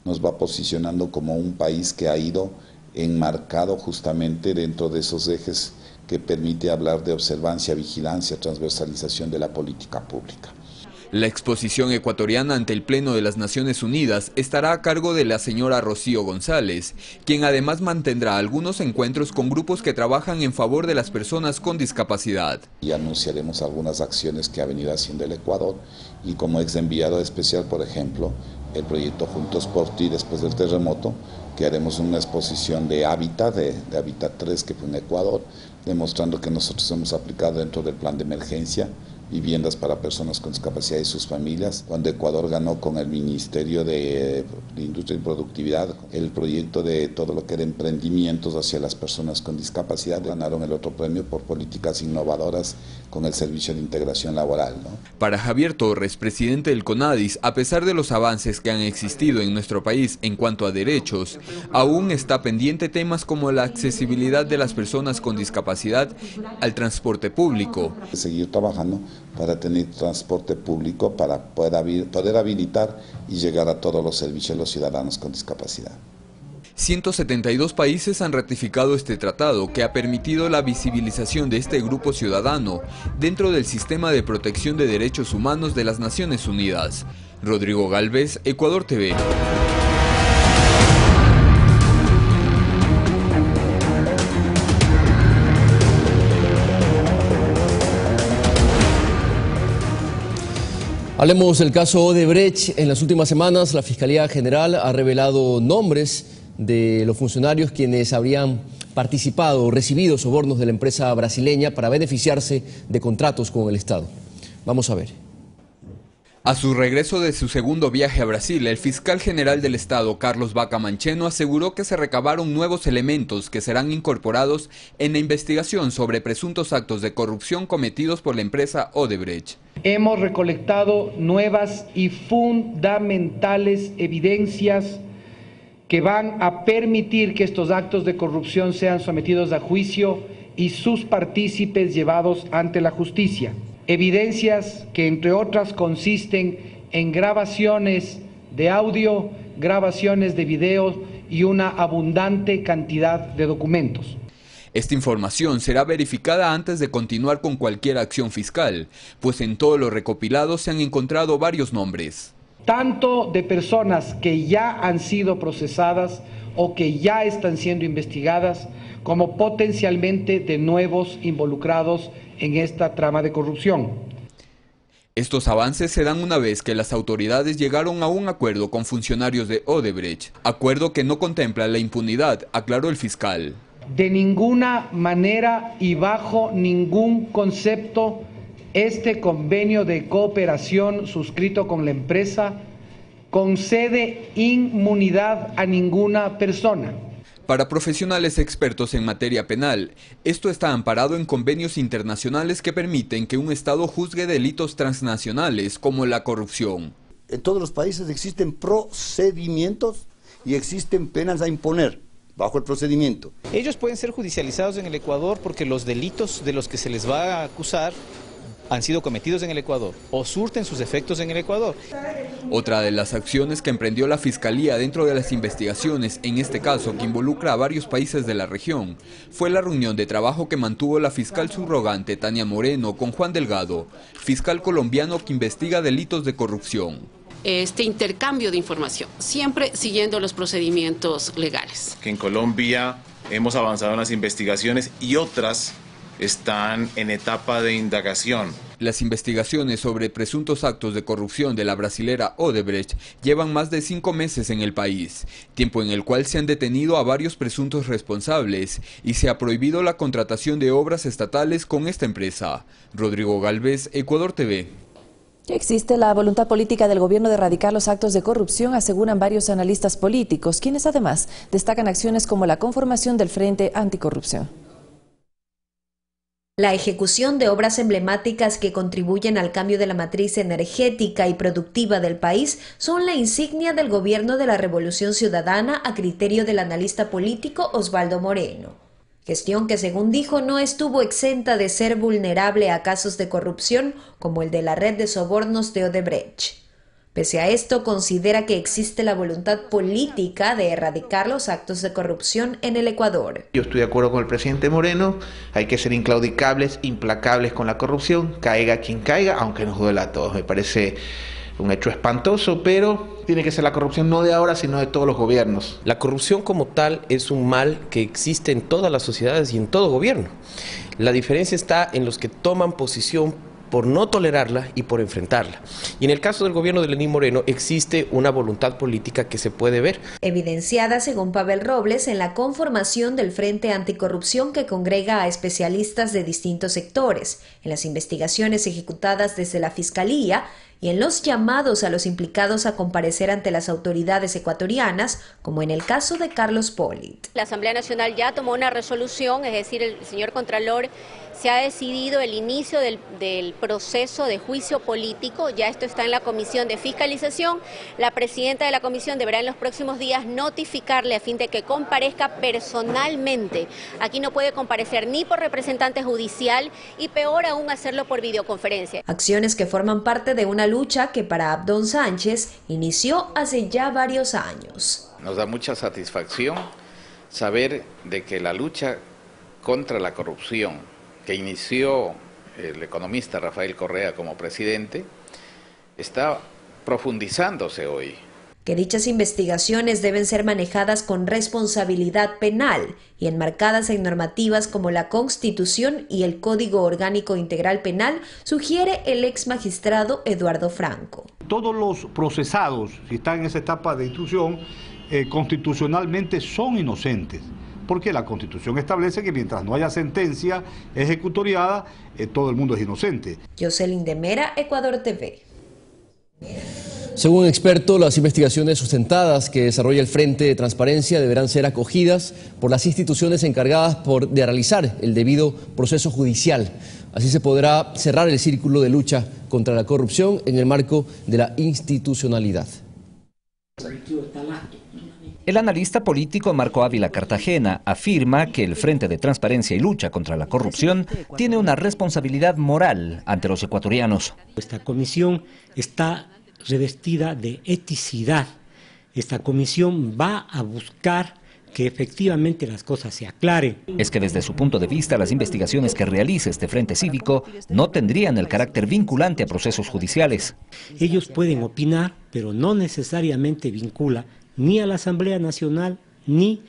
Nos va posicionando como un país que ha ido enmarcado justamente dentro de esos ejes que permite hablar de observancia, vigilancia, transversalización de la política pública. La exposición ecuatoriana ante el Pleno de las Naciones Unidas estará a cargo de la señora Rocío González, quien además mantendrá algunos encuentros con grupos que trabajan en favor de las personas con discapacidad. Y anunciaremos algunas acciones que ha venido haciendo el Ecuador y como ex enviado especial, por ejemplo, el proyecto Juntos por Ti después del terremoto, que haremos una exposición de Hábitat, de Hábitat 3 que fue en Ecuador, demostrando que nosotros hemos aplicado dentro del plan de emergencia viviendas para personas con discapacidad y sus familias, cuando Ecuador ganó con el Ministerio de Industria y Productividad el proyecto de todo lo que era emprendimientos hacia las personas con discapacidad. Ganaron el otro premio por políticas innovadoras con el Servicio de Integración Laboral, ¿no? Para Javier Torres, presidente del CONADIS, a pesar de los avances que han existido en nuestro país en cuanto a derechos, aún está pendiente temas como la accesibilidad de las personas con discapacidad al transporte público. Seguir trabajando para tener transporte público, para poder habilitar y llegar a todos los servicios de los ciudadanos con discapacidad. 172 países han ratificado este tratado que ha permitido la visibilización de este grupo ciudadano dentro del sistema de protección de derechos humanos de las Naciones Unidas. Rodrigo Galvez, Ecuador TV. Hablemos del caso Odebrecht. En las últimas semanas, la Fiscalía General ha revelado nombres de los funcionarios quienes habrían participado o recibido sobornos de la empresa brasileña para beneficiarse de contratos con el Estado. Vamos a ver. A su regreso de su segundo viaje a Brasil, el fiscal general del Estado, Carlos Vaca Mancheno, aseguró que se recabaron nuevos elementos que serán incorporados en la investigación sobre presuntos actos de corrupción cometidos por la empresa Odebrecht. Hemos recolectado nuevas y fundamentales evidencias que van a permitir que estos actos de corrupción sean sometidos a juicio y sus partícipes llevados ante la justicia. Evidencias que, entre otras, consisten en grabaciones de audio, grabaciones de video y una abundante cantidad de documentos. Esta información será verificada antes de continuar con cualquier acción fiscal, pues en todo lo recopilado se han encontrado varios nombres. Tanto de personas que ya han sido procesadas o que ya están siendo investigadas, como potencialmente de nuevos involucrados en esta trama de corrupción. Estos avances se dan una vez que las autoridades llegaron a un acuerdo con funcionarios de Odebrecht, acuerdo que no contempla la impunidad, aclaró el fiscal. De ninguna manera y bajo ningún concepto este convenio de cooperación suscrito con la empresa concede inmunidad a ninguna persona. Para profesionales expertos en materia penal, esto está amparado en convenios internacionales que permiten que un Estado juzgue delitos transnacionales como la corrupción. En todos los países existen procedimientos y existen penas a imponer bajo el procedimiento. Ellos pueden ser judicializados en el Ecuador porque los delitos de los que se les va a acusar han sido cometidos en el Ecuador o surten sus efectos en el Ecuador. Otra de las acciones que emprendió la Fiscalía dentro de las investigaciones, en este caso que involucra a varios países de la región, fue la reunión de trabajo que mantuvo la fiscal subrogante Tania Moreno con Juan Delgado, fiscal colombiano que investiga delitos de corrupción. Este intercambio de información, siempre siguiendo los procedimientos legales. Que en Colombia hemos avanzado en las investigaciones y otras están en etapa de indagación. Las investigaciones sobre presuntos actos de corrupción de la brasilera Odebrecht llevan más de 5 meses en el país, tiempo en el cual se han detenido a varios presuntos responsables y se ha prohibido la contratación de obras estatales con esta empresa. Rodrigo Galvez, Ecuador TV. Existe la voluntad política del gobierno de erradicar los actos de corrupción, aseguran varios analistas políticos, quienes además destacan acciones como la conformación del Frente Anticorrupción. La ejecución de obras emblemáticas que contribuyen al cambio de la matriz energética y productiva del país son la insignia del gobierno de la Revolución Ciudadana a criterio del analista político Osvaldo Moreno. Gestión que, según dijo, no estuvo exenta de ser vulnerable a casos de corrupción como el de la red de sobornos de Odebrecht. Pese a esto, considera que existe la voluntad política de erradicar los actos de corrupción en el Ecuador. Yo estoy de acuerdo con el presidente Moreno, hay que ser inclaudicables, implacables con la corrupción, caiga quien caiga, aunque nos duela a todos. Me parece un hecho espantoso, pero tiene que ser la corrupción no de ahora, sino de todos los gobiernos. La corrupción como tal es un mal que existe en todas las sociedades y en todo gobierno. La diferencia está en los que toman posición por no tolerarla y por enfrentarla. Y en el caso del gobierno de Lenín Moreno existe una voluntad política que se puede ver. Evidenciada, según Pavel Robles, en la conformación del Frente Anticorrupción que congrega a especialistas de distintos sectores, en las investigaciones ejecutadas desde la Fiscalía y en los llamados a los implicados a comparecer ante las autoridades ecuatorianas, como en el caso de Carlos Polit. La Asamblea Nacional ya tomó una resolución, es decir, el señor Contralor se ha decidido el inicio del proceso de juicio político, ya esto está en la Comisión de Fiscalización. La presidenta de la comisión deberá en los próximos días notificarle a fin de que comparezca personalmente. Aquí no puede comparecer ni por representante judicial y peor aún hacerlo por videoconferencia. Acciones que forman parte de una lucha que para Abdón Sánchez inició hace ya varios años. Nos da mucha satisfacción saber de que la lucha contra la corrupción que inició el economista Rafael Correa como presidente, está profundizándose hoy. Que dichas investigaciones deben ser manejadas con responsabilidad penal y enmarcadas en normativas como la Constitución y el Código Orgánico Integral Penal, sugiere el ex magistrado Eduardo Franco. Todos los procesados, si están en esa etapa de instrucción, constitucionalmente son inocentes, porque la Constitución establece que mientras no haya sentencia ejecutoriada, todo el mundo es inocente. Jocelyn de Mera, Ecuador TV. Según un experto, las investigaciones sustentadas que desarrolla el Frente de Transparencia deberán ser acogidas por las instituciones encargadas de realizar el debido proceso judicial. Así se podrá cerrar el círculo de lucha contra la corrupción en el marco de la institucionalidad. El analista político Marco Ávila Cartagena afirma que el Frente de Transparencia y Lucha contra la Corrupción tiene una responsabilidad moral ante los ecuatorianos. Esta comisión está revestida de eticidad. Esta comisión va a buscar que efectivamente las cosas se aclaren. Es que desde su punto de vista las investigaciones que realice este Frente Cívico no tendrían el carácter vinculante a procesos judiciales. Ellos pueden opinar, pero no necesariamente vincula ni a la Asamblea Nacional ni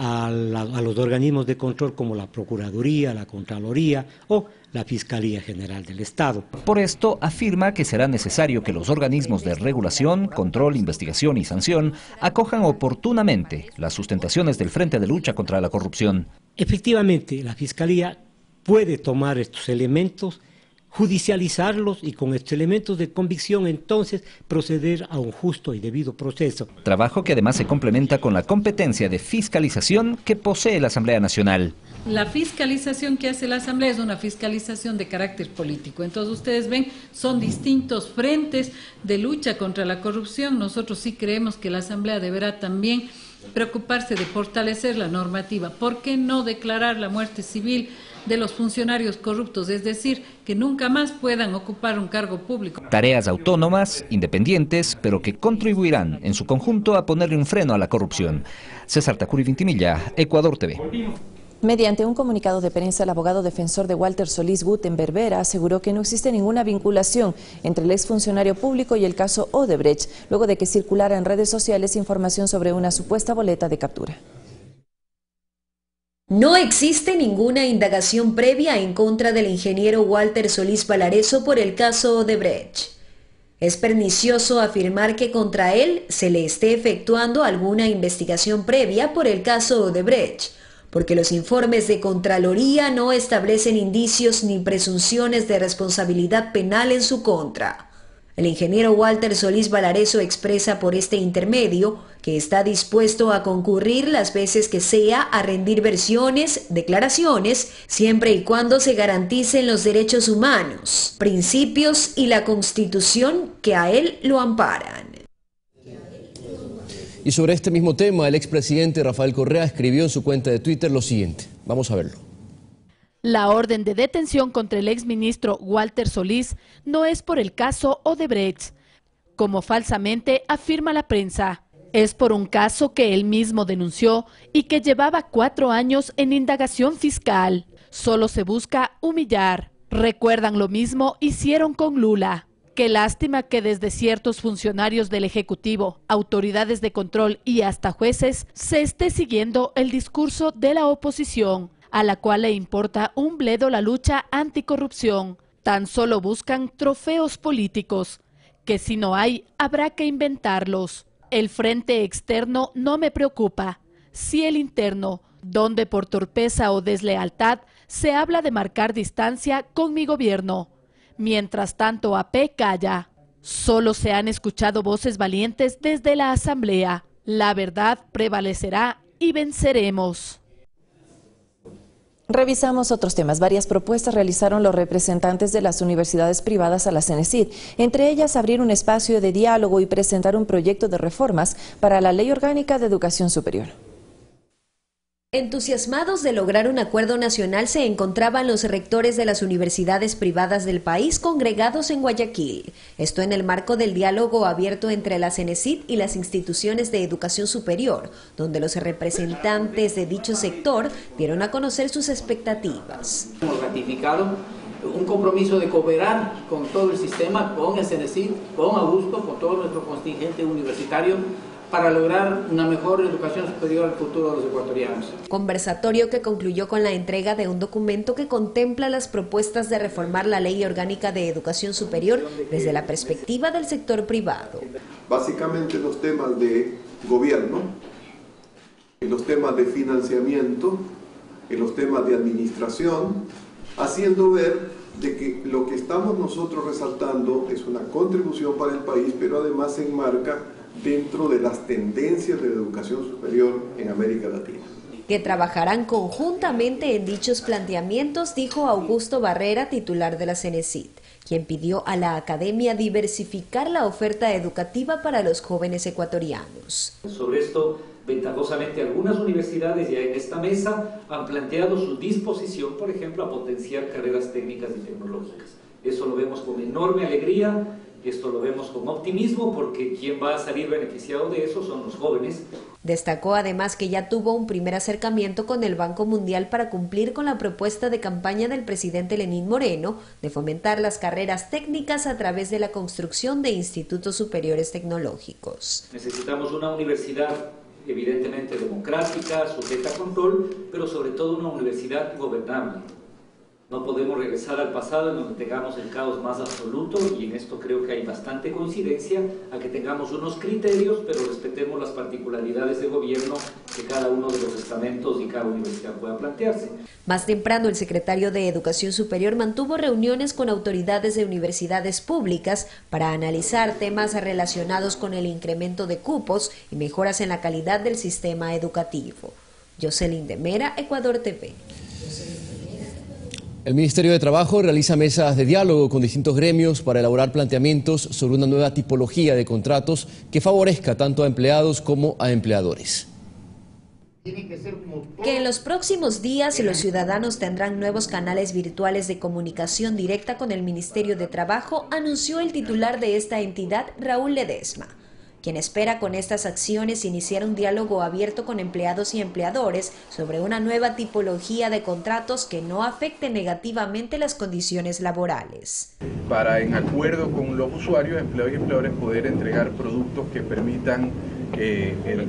a los organismos de control como la Procuraduría, la Contraloría o la Fiscalía General del Estado. Por esto, afirma que será necesario que los organismos de regulación, control, investigación y sanción acojan oportunamente las sustentaciones del Frente de Lucha contra la Corrupción. Efectivamente, la Fiscalía puede tomar estos elementos, judicializarlos y con estos elementos de convicción entonces proceder a un justo y debido proceso. Trabajo que además se complementa con la competencia de fiscalización que posee la Asamblea Nacional. La fiscalización que hace la Asamblea es una fiscalización de carácter político. Entonces ustedes ven, son distintos frentes de lucha contra la corrupción. Nosotros sí creemos que la Asamblea deberá también preocuparse de fortalecer la normativa. ¿Por qué no declarar la muerte civil de los funcionarios corruptos? Es decir, que nunca más puedan ocupar un cargo público. Tareas autónomas, independientes, pero que contribuirán en su conjunto a ponerle un freno a la corrupción. César Tacuri Vintimilla, Ecuador TV. Mediante un comunicado de prensa, el abogado defensor de Walter Solís Gut en Berbera aseguró que no existe ninguna vinculación entre el exfuncionario público y el caso Odebrecht, luego de que circulara en redes sociales información sobre una supuesta boleta de captura. No existe ninguna indagación previa en contra del ingeniero Walter Solís Valareso por el caso Odebrecht. Es pernicioso afirmar que contra él se le esté efectuando alguna investigación previa por el caso Odebrecht, porque los informes de Contraloría no establecen indicios ni presunciones de responsabilidad penal en su contra. El ingeniero Walter Solís Valareso expresa por este intermedio que está dispuesto a concurrir las veces que sea a rendir versiones, declaraciones, siempre y cuando se garanticen los derechos humanos, principios y la Constitución que a él lo amparan. Y sobre este mismo tema, el expresidente Rafael Correa escribió en su cuenta de Twitter lo siguiente. Vamos a verlo. La orden de detención contra el exministro Walter Solís no es por el caso Odebrecht, como falsamente afirma la prensa. Es por un caso que él mismo denunció y que llevaba 4 años en indagación fiscal. Solo se busca humillar. Recuerdan lo mismo hicieron con Lula. Qué lástima que desde ciertos funcionarios del Ejecutivo, autoridades de control y hasta jueces se esté siguiendo el discurso de la oposición, a la cual le importa un bledo la lucha anticorrupción. Tan solo buscan trofeos políticos, que si no hay, habrá que inventarlos. El frente externo no me preocupa, sí el interno, donde por torpeza o deslealtad se habla de marcar distancia con mi gobierno. Mientras tanto, AP calla. Solo se han escuchado voces valientes desde la Asamblea. La verdad prevalecerá y venceremos. Revisamos otros temas. Varias propuestas realizaron los representantes de las universidades privadas a la CENESID. Entre ellas, abrir un espacio de diálogo y presentar un proyecto de reformas para la Ley Orgánica de Educación Superior. Entusiasmados de lograr un acuerdo nacional se encontraban los rectores de las universidades privadas del país congregados en Guayaquil. Esto en el marco del diálogo abierto entre la CENESID y las instituciones de educación superior, donde los representantes de dicho sector dieron a conocer sus expectativas. Hemos ratificado un compromiso de cooperar con todo el sistema, con el CENESID, con Augusto, con todo nuestro contingente universitario, para lograr una mejor educación superior al futuro de los ecuatorianos. Conversatorio que concluyó con la entrega de un documento que contempla las propuestas de reformar la Ley Orgánica de Educación Superior desde la perspectiva del sector privado. Básicamente los temas de gobierno, los temas de financiamiento, los temas de administración, haciendo ver de que lo que estamos nosotros resaltando es una contribución para el país, pero además se enmarca dentro de las tendencias de la educación superior en América Latina. Que trabajarán conjuntamente en dichos planteamientos, dijo Augusto Barrera, titular de la CENESID, quien pidió a la academia diversificar la oferta educativa para los jóvenes ecuatorianos. Sobre esto, ventajosamente, algunas universidades ya en esta mesa han planteado su disposición, por ejemplo, a potenciar carreras técnicas y tecnológicas. Eso lo vemos con enorme alegría. Esto lo vemos con optimismo porque quien va a salir beneficiado de eso son los jóvenes. Destacó además que ya tuvo un primer acercamiento con el Banco Mundial para cumplir con la propuesta de campaña del presidente Lenín Moreno de fomentar las carreras técnicas a través de la construcción de institutos superiores tecnológicos. Necesitamos una universidad evidentemente democrática, sujeta a control, pero sobre todo una universidad gobernable. No podemos regresar al pasado en donde tengamos el caos más absoluto, y en esto creo que hay bastante coincidencia a que tengamos unos criterios, pero respetemos las particularidades de gobierno que cada uno de los estamentos y cada universidad pueda plantearse. Más temprano, el secretario de Educación Superior mantuvo reuniones con autoridades de universidades públicas para analizar temas relacionados con el incremento de cupos y mejoras en la calidad del sistema educativo. Jocelyn de Mera, Ecuador TV. El Ministerio de Trabajo realiza mesas de diálogo con distintos gremios para elaborar planteamientos sobre una nueva tipología de contratos que favorezca tanto a empleados como a empleadores. Que en los próximos días los ciudadanos tendrán nuevos canales virtuales de comunicación directa con el Ministerio de Trabajo, anunció el titular de esta entidad, Raúl Ledesma, quien espera con estas acciones iniciar un diálogo abierto con empleados y empleadores sobre una nueva tipología de contratos que no afecte negativamente las condiciones laborales. Para, en acuerdo con los usuarios, empleados y empleadores, poder entregar productos que permitan el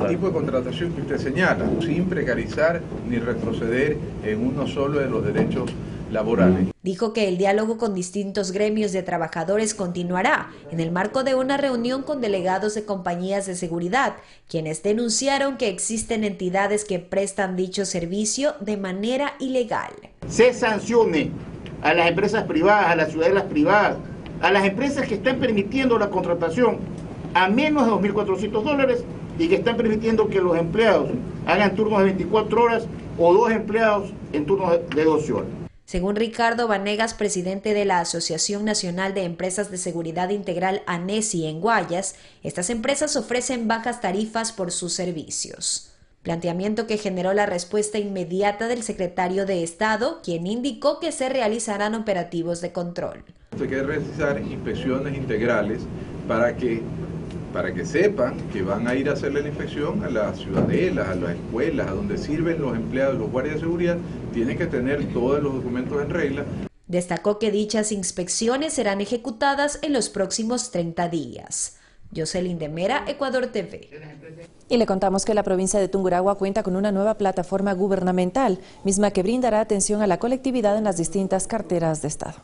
tipo de contratación que usted señala, sin precarizar ni retroceder en uno solo de los derechos laborales. Dijo que el diálogo con distintos gremios de trabajadores continuará en el marco de una reunión con delegados de compañías de seguridad, quienes denunciaron que existen entidades que prestan dicho servicio de manera ilegal. Se sancione a las empresas privadas, a las ciudadelas privadas, a las empresas que están permitiendo la contratación a menos de $2.400 y que están permitiendo que los empleados hagan turnos de 24 horas o 2 empleados en turnos de 12 horas. Según Ricardo Vanegas, presidente de la Asociación Nacional de Empresas de Seguridad Integral ANESI en Guayas, estas empresas ofrecen bajas tarifas por sus servicios. Planteamiento que generó la respuesta inmediata del secretario de Estado, quien indicó que se realizarán operativos de control. Hay que realizar inspecciones integrales para que sepan que van a ir a hacerle la inspección a las ciudadelas, a las escuelas, a donde sirven los empleados, los guardias de seguridad, tienen que tener todos los documentos en regla. Destacó que dichas inspecciones serán ejecutadas en los próximos 30 días. Jocelyn de Mera, Ecuador TV. Y le contamos que la provincia de Tungurahua cuenta con una nueva plataforma gubernamental, misma que brindará atención a la colectividad en las distintas carteras de Estado.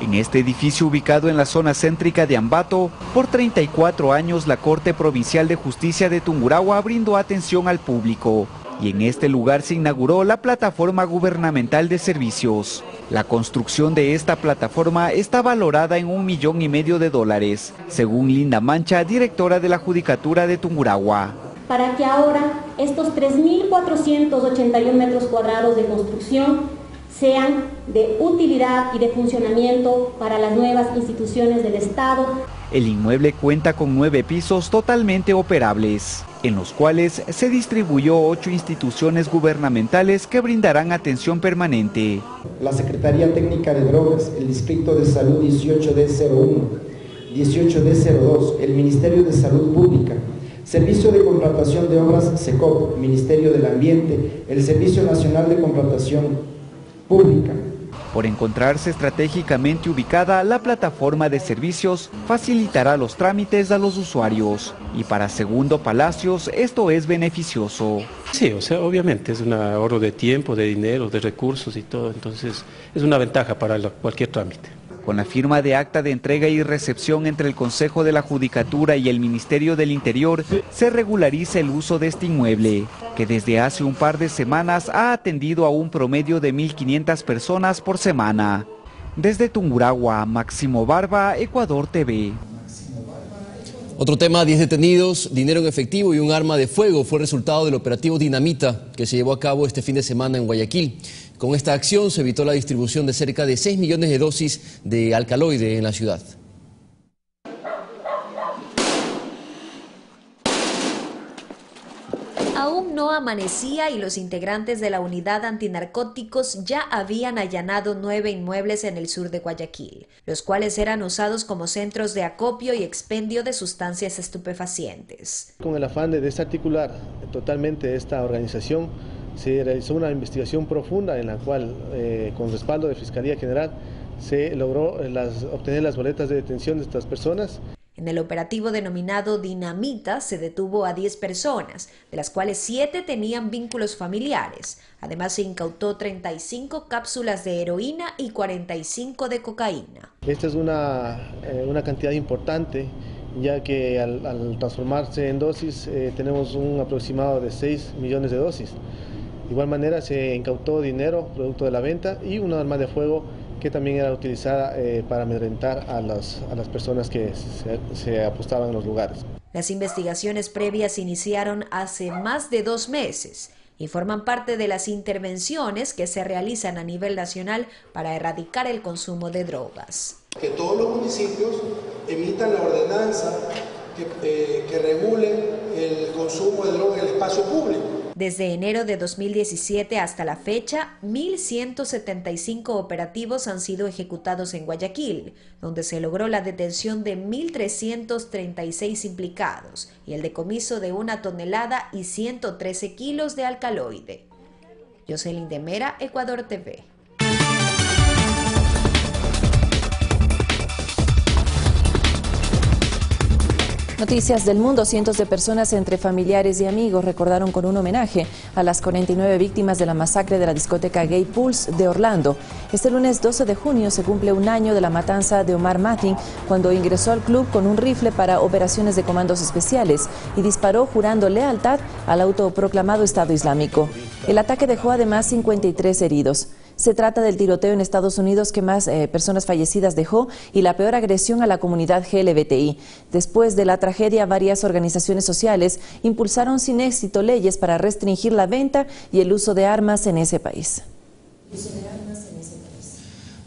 En este edificio ubicado en la zona céntrica de Ambato, por 34 años la Corte Provincial de Justicia de Tungurahua brindó atención al público. Y en este lugar se inauguró la plataforma gubernamental de servicios. La construcción de esta plataforma está valorada en $1,5 millones, según Linda Mancha, directora de la Judicatura de Tungurahua. Para que ahora estos 3.481 metros cuadrados de construcción sean de utilidad y de funcionamiento para las nuevas instituciones del Estado. El inmueble cuenta con 9 pisos totalmente operables, en los cuales se distribuyó 8 instituciones gubernamentales que brindarán atención permanente. La Secretaría Técnica de Drogas, el Distrito de Salud 18D01, 18D02, el Ministerio de Salud Pública, Servicio de Contratación de Obras SECOP, Ministerio del Ambiente, el Servicio Nacional de Contratación Pública. Por encontrarse estratégicamente ubicada, la plataforma de servicios facilitará los trámites a los usuarios. Y para Segundo Palacios, esto es beneficioso. Sí, o sea, obviamente es un ahorro de tiempo, de dinero, de recursos y todo, entonces es una ventaja para cualquier trámite. Con la firma de acta de entrega y recepción entre el Consejo de la Judicatura y el Ministerio del Interior, se regulariza el uso de este inmueble, que desde hace un par de semanas ha atendido a un promedio de 1.500 personas por semana. Desde Tungurahua, Máximo Barba, Ecuador TV. Otro tema, 10 detenidos, dinero en efectivo y un arma de fuego fue el resultado del operativo Dinamita que se llevó a cabo este fin de semana en Guayaquil. Con esta acción se evitó la distribución de cerca de 6 millones de dosis de alcaloide en la ciudad. Aún no amanecía y los integrantes de la unidad antinarcóticos ya habían allanado 9 inmuebles en el sur de Guayaquil, los cuales eran usados como centros de acopio y expendio de sustancias estupefacientes. Con el afán de desarticular totalmente esta organización, se realizó una investigación profunda en la cual, con respaldo de Fiscalía General, se logró obtener las boletas de detención de estas personas. En el operativo denominado Dinamita se detuvo a 10 personas, de las cuales 7 tenían vínculos familiares. Además se incautó 35 cápsulas de heroína y 45 de cocaína. Esta es una cantidad importante, ya que al transformarse en dosis tenemos un aproximado de 6 millones de dosis. De igual manera se incautó dinero producto de la venta y una arma de fuego que también era utilizada para amedrentar a las personas que se apostaban en los lugares. Las investigaciones previas iniciaron hace más de 2 meses y forman parte de las intervenciones que se realizan a nivel nacional para erradicar el consumo de drogas. Que todos los municipios emitan la ordenanza que regule el consumo de drogas en el espacio público. Desde enero de 2017 hasta la fecha, 1.175 operativos han sido ejecutados en Guayaquil, donde se logró la detención de 1.336 implicados y el decomiso de 1 tonelada y 113 kilos de alcaloide. Jocelyn de Mera, Ecuador TV. Noticias del mundo. Cientos de personas entre familiares y amigos recordaron con un homenaje a las 49 víctimas de la masacre de la discoteca Gay Pulse de Orlando. Este lunes 12 de junio se cumple un año de la matanza de Omar Matin, cuando ingresó al club con un rifle para operaciones de comandos especiales y disparó jurando lealtad al autoproclamado Estado Islámico. El ataque dejó además 53 heridos. Se trata del tiroteo en Estados Unidos que más personas fallecidas dejó y la peor agresión a la comunidad LGBTI. Después de la tragedia, varias organizaciones sociales impulsaron sin éxito leyes para restringir la venta y el uso de armas en ese país.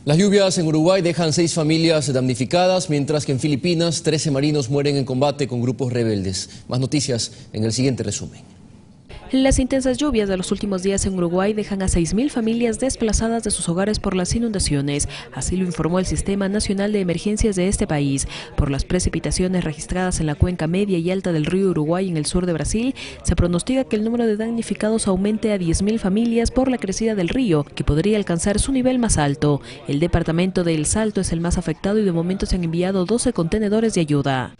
Las lluvias en Uruguay dejan 6 familias damnificadas, mientras que en Filipinas 13 marinos mueren en combate con grupos rebeldes. Más noticias en el siguiente resumen. Las intensas lluvias de los últimos días en Uruguay dejan a 6.000 familias desplazadas de sus hogares por las inundaciones. Así lo informó el Sistema Nacional de Emergencias de este país. Por las precipitaciones registradas en la cuenca media y alta del río Uruguay en el sur de Brasil, se pronostica que el número de damnificados aumente a 10.000 familias por la crecida del río, que podría alcanzar su nivel más alto. El departamento de El Salto es el más afectado y de momento se han enviado 12 contenedores de ayuda.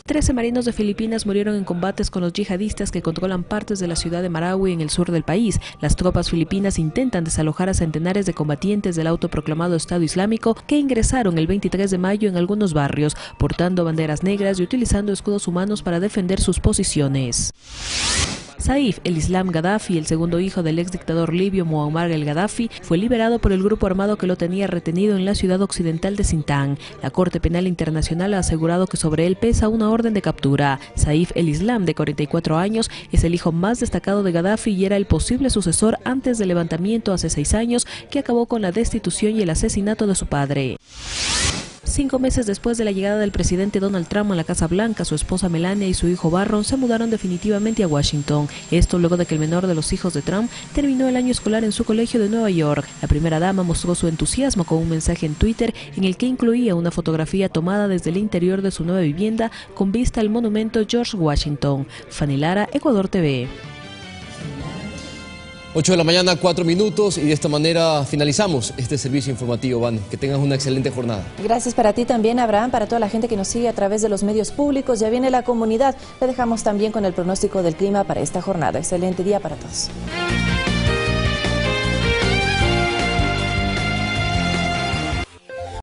13 marinos de Filipinas murieron en combates con los yihadistas que controlan partes de la ciudad de Marawi en el sur del país. Las tropas filipinas intentan desalojar a centenares de combatientes del autoproclamado Estado Islámico que ingresaron el 23 de mayo en algunos barrios, portando banderas negras y utilizando escudos humanos para defender sus posiciones. Saif el-Islam Gaddafi, el segundo hijo del ex dictador libio Muammar el-Gaddafi, fue liberado por el grupo armado que lo tenía retenido en la ciudad occidental de Sintán. La Corte Penal Internacional ha asegurado que sobre él pesa una orden de captura. Saif el-Islam, de 44 años, es el hijo más destacado de Gaddafi y era el posible sucesor antes del levantamiento hace 6 años que acabó con la destitución y el asesinato de su padre. 5 meses después de la llegada del presidente Donald Trump a la Casa Blanca, su esposa Melania y su hijo Barron se mudaron definitivamente a Washington. Esto luego de que el menor de los hijos de Trump terminó el año escolar en su colegio de Nueva York. La primera dama mostró su entusiasmo con un mensaje en Twitter en el que incluía una fotografía tomada desde el interior de su nueva vivienda con vista al monumento George Washington. Fanny Lara, Ecuador TV. 8 de la mañana, 4 minutos, y de esta manera finalizamos este servicio informativo, Van. Que tengas una excelente jornada. Gracias para ti también, Abraham, para toda la gente que nos sigue a través de los medios públicos. Ya viene la comunidad. Le dejamos también con el pronóstico del clima para esta jornada. Excelente día para todos.